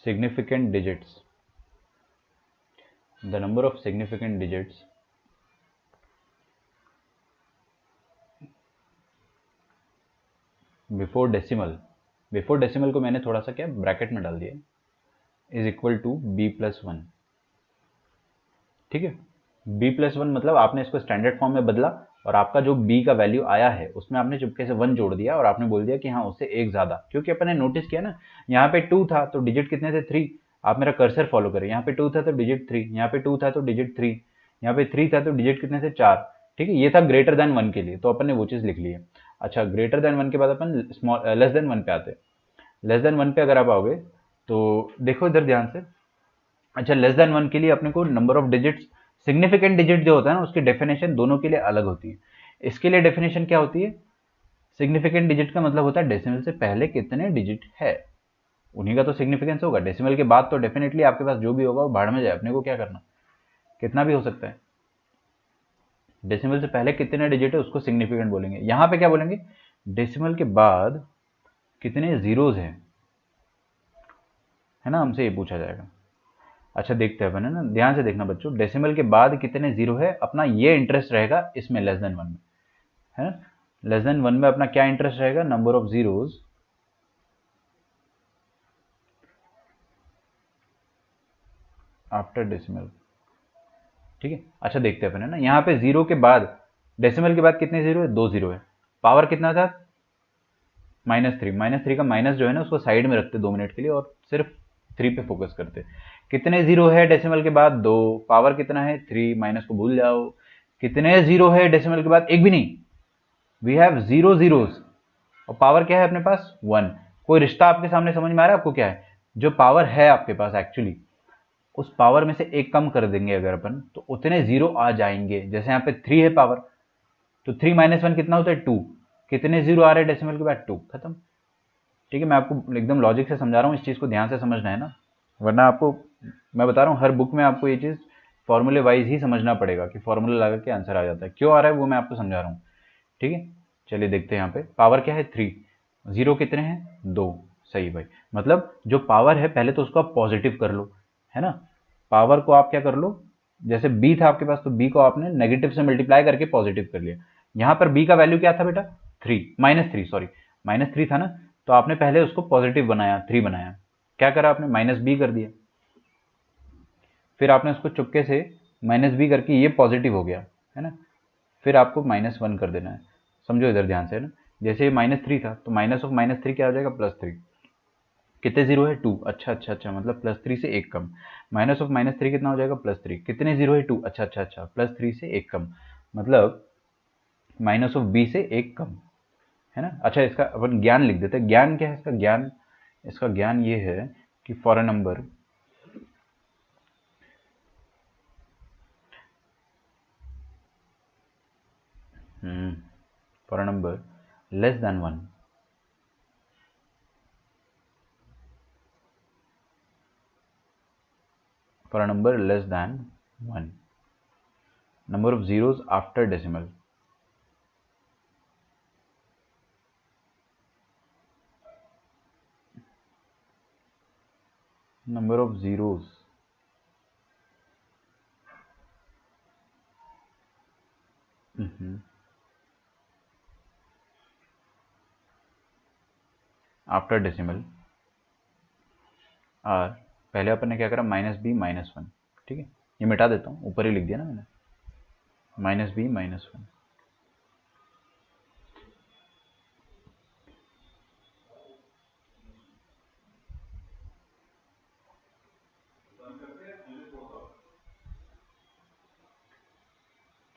significant digits before decimal को मैंने थोड़ा सा क्या ब्रैकेट में डाल दिया, is equal to b plus 1। ठीक है, b प्लस 1 मतलब आपने इसको स्टैंडर्ड फॉर्म में बदला और आपका जो b का वैल्यू आया है उसमें आपने चुपके से 1 जोड़ दिया और आपने बोल दिया कि हाँ उससे एक ज्यादा, क्योंकि अपन ने नोटिस किया ना यहाँ पे 2 था तो डिजिट कितने थे? 3। आप मेरा कर्सर फॉलो करें, यहाँ पे 2 था तो डिजिट 3, यहाँ पे 2 था तो डिजिट 3, यहाँ पे 3 था तो डिजिट कितने थे? 4। ठीक है, ये था ग्रेटर देन 1 के लिए, तो अपन ने वो चीज लिख ली है। अच्छा, ग्रेटर देन 1 के बाद अपन लेस देन 1 पे आते हैं। लेस देन 1 पे अगर आप आओगे तो देखो इधर ध्यान से। अच्छा, लेस देन 1 के लिए अपने को number of digits, significant digit जो होता है ना उसकी डेफिनेशन दोनों के लिए अलग होती है। इसके लिए डेफिनेशन क्या होती है? सिग्निफिकेंट डिजिट का मतलब होता है डेसिमल से पहले कितने डिजिट है, उन्हीं का तो सिग्निफिकेंस होगा। डेसिमल के बाद तो डेफिनेटली आपके पास जो भी होगा वो भाड़ में जाए, अपने को क्या करना, कितना भी हो सकता है। डेसिमल से पहले कितने डिजिट है उसको सिग्निफिकेंट बोलेंगे। यहाँ पे क्या बोलेंगे? डेसिमल के बाद कितने जीरोज है ना, हमसे ये पूछा जाएगा। अच्छा, देखते हैं अपन, है ना, ध्यान से देखना बच्चों। डेसिमल के बाद कितने जीरो है, अपना ये इंटरेस्ट रहेगा इसमें लेस देन 1 में, है ना। लेस देन 1 में अपना क्या इंटरेस्ट रहेगा? Number of zeros after decimal. ठीक है, अच्छा देखते हैं अपन, है ना। यहाँ पे जीरो के बाद, डेसिमल के बाद कितने जीरो है? 2 जीरो है। पावर कितना था? -3। -3 का माइनस जो है ना उसको साइड में रखते 2 मिनट के लिए और सिर्फ 3 पे फोकस करते। कितने जीरो है डेसिमल के बाद? 2। पावर कितना है? 3। माइनस को भूल जाओ। कितने जीरो है डेसिमल के बाद? एक भी नहीं, वी हैव 0 जीरोज। और पावर क्या है अपने पास? 1। कोई रिश्ता आपके सामने समझ में आ रहा है आपको? क्या है जो पावर है आपके पास एक्चुअली, उस पावर में से एक कम कर देंगे अगर अपन तो उतने जीरो आ जाएंगे। जैसे यहाँ पे 3 है पावर, तो 3 माइनस 1 कितना होता है? 2। कितने जीरो आ रहे हैं डेसिमल के बाद? 2। खत्म। ठीक है, मैं आपको एकदम लॉजिक से समझा रहा हूँ, इस चीज़ को ध्यान से समझना है ना, वरना आपको मैं बता रहा हूँ हर बुक में आपको ये चीज़ फॉर्मूले वाइज ही समझना पड़ेगा कि फॉर्मूला लगा के आंसर आ जाता है। क्यों आ रहा है वो मैं आपको समझा रहा हूँ। ठीक है, चलिए देखते हैं। यहाँ पे पावर क्या है? 3। जीरो कितने हैं? 2। सही भाई, मतलब जो पावर है पहले तो उसको आप पॉजिटिव कर लो, है ना। पावर को आप क्या कर लो, जैसे बी था आपके पास तो बी को आपने नेगेटिव से मल्टीप्लाई करके पॉजिटिव कर लिया। यहाँ पर बी का वैल्यू क्या था बेटा? 3, -3, सॉरी -3 था ना, तो आपने पहले उसको पॉजिटिव बनाया, 3 बनाया। क्या करा आपने? -b कर दिया। फिर आपने उसको चुपके से -b करके ये पॉजिटिव हो गया, है ना। फिर आपको -1 कर देना है। समझो इधर ध्यान से, है ना। जैसे ये -3 था तो माइनस ऑफ -3 क्या हो जाएगा? +3। कितने जीरो है? 2। अच्छा अच्छा अच्छा, मतलब +3 से एक कम। माइनस ऑफ -3 कितना हो जाएगा? +3। कितने जीरो है? 2। अच्छा अच्छा अच्छा, +3 से एक कम, मतलब माइनस ऑफ b से एक कम, है ना। अच्छा, इसका अपन ज्ञान लिख देते हैं। ज्ञान क्या है इसका? ज्ञान, इसका ज्ञान ये है कि for a number for a number less than 1, for a number less than 1, number of zeros after decimal, number of zeros after decimal are, पहले अपन ने क्या करा, -b-1, ठीक है, ये मिटा देता हूँ, ऊपर ही लिख दिया ना मैंने, -b-1,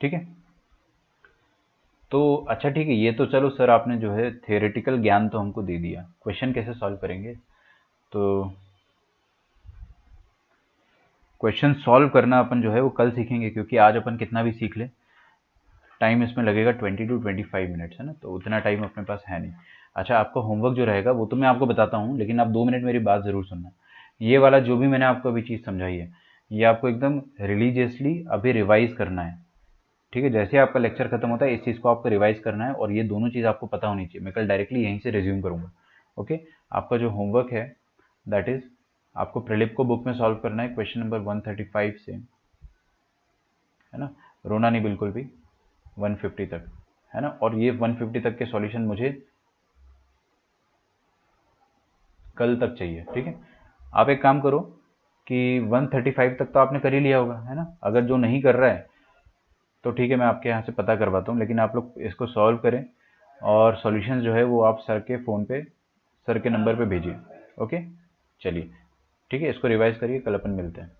ठीक है। तो अच्छा ठीक है, ये तो चलो सर आपने जो है थियोरेटिकल ज्ञान तो हमको दे दिया, क्वेश्चन कैसे सॉल्व करेंगे, तो क्वेश्चन सॉल्व करना अपन जो है वो कल सीखेंगे, क्योंकि आज अपन कितना भी सीख ले टाइम इसमें लगेगा 20 to 25 मिनट्स, है ना, तो उतना टाइम अपने पास है नहीं। अच्छा, आपका होमवर्क जो रहेगा वो तो मैं आपको बताता हूँ, लेकिन आप 2 मिनट मेरी बात ज़रूर सुनना। ये वाला जो भी मैंने आपको अभी चीज़ समझाई है, ये आपको एकदम रिलीजियसली अभी रिवाइज़ करना है, ठीक है। जैसे आपका लेक्चर खत्म होता है इस चीज़ को आपको रिवाइज़ करना है, और ये दोनों चीज़ आपको पता होनी चाहिए। मैं कल डायरेक्टली यहीं से रिज्यूम करूँगा, ओके। आपका जो होमवर्क है दैट इज़ आपको प्रिलिप को बुक में सॉल्व करना है क्वेश्चन नंबर 135 से, है ना, रोना नहीं बिल्कुल भी, 150 तक, है ना, और ये 150 तक के सॉल्यूशन मुझे कल तक चाहिए, ठीक है। आप एक काम करो कि 135 तक तो आपने कर ही लिया होगा, है ना, अगर जो नहीं कर रहा है तो ठीक है, मैं आपके यहाँ से पता करवाता हूँ, लेकिन आप लोग इसको सॉल्व करें, और सॉल्यूशन जो है वो आप सर के फ़ोन पे, सर के नंबर पे भेजिए, ओके। चलिए ठीक है, इसको रिवाइज़ करिए, कल अपन मिलते हैं।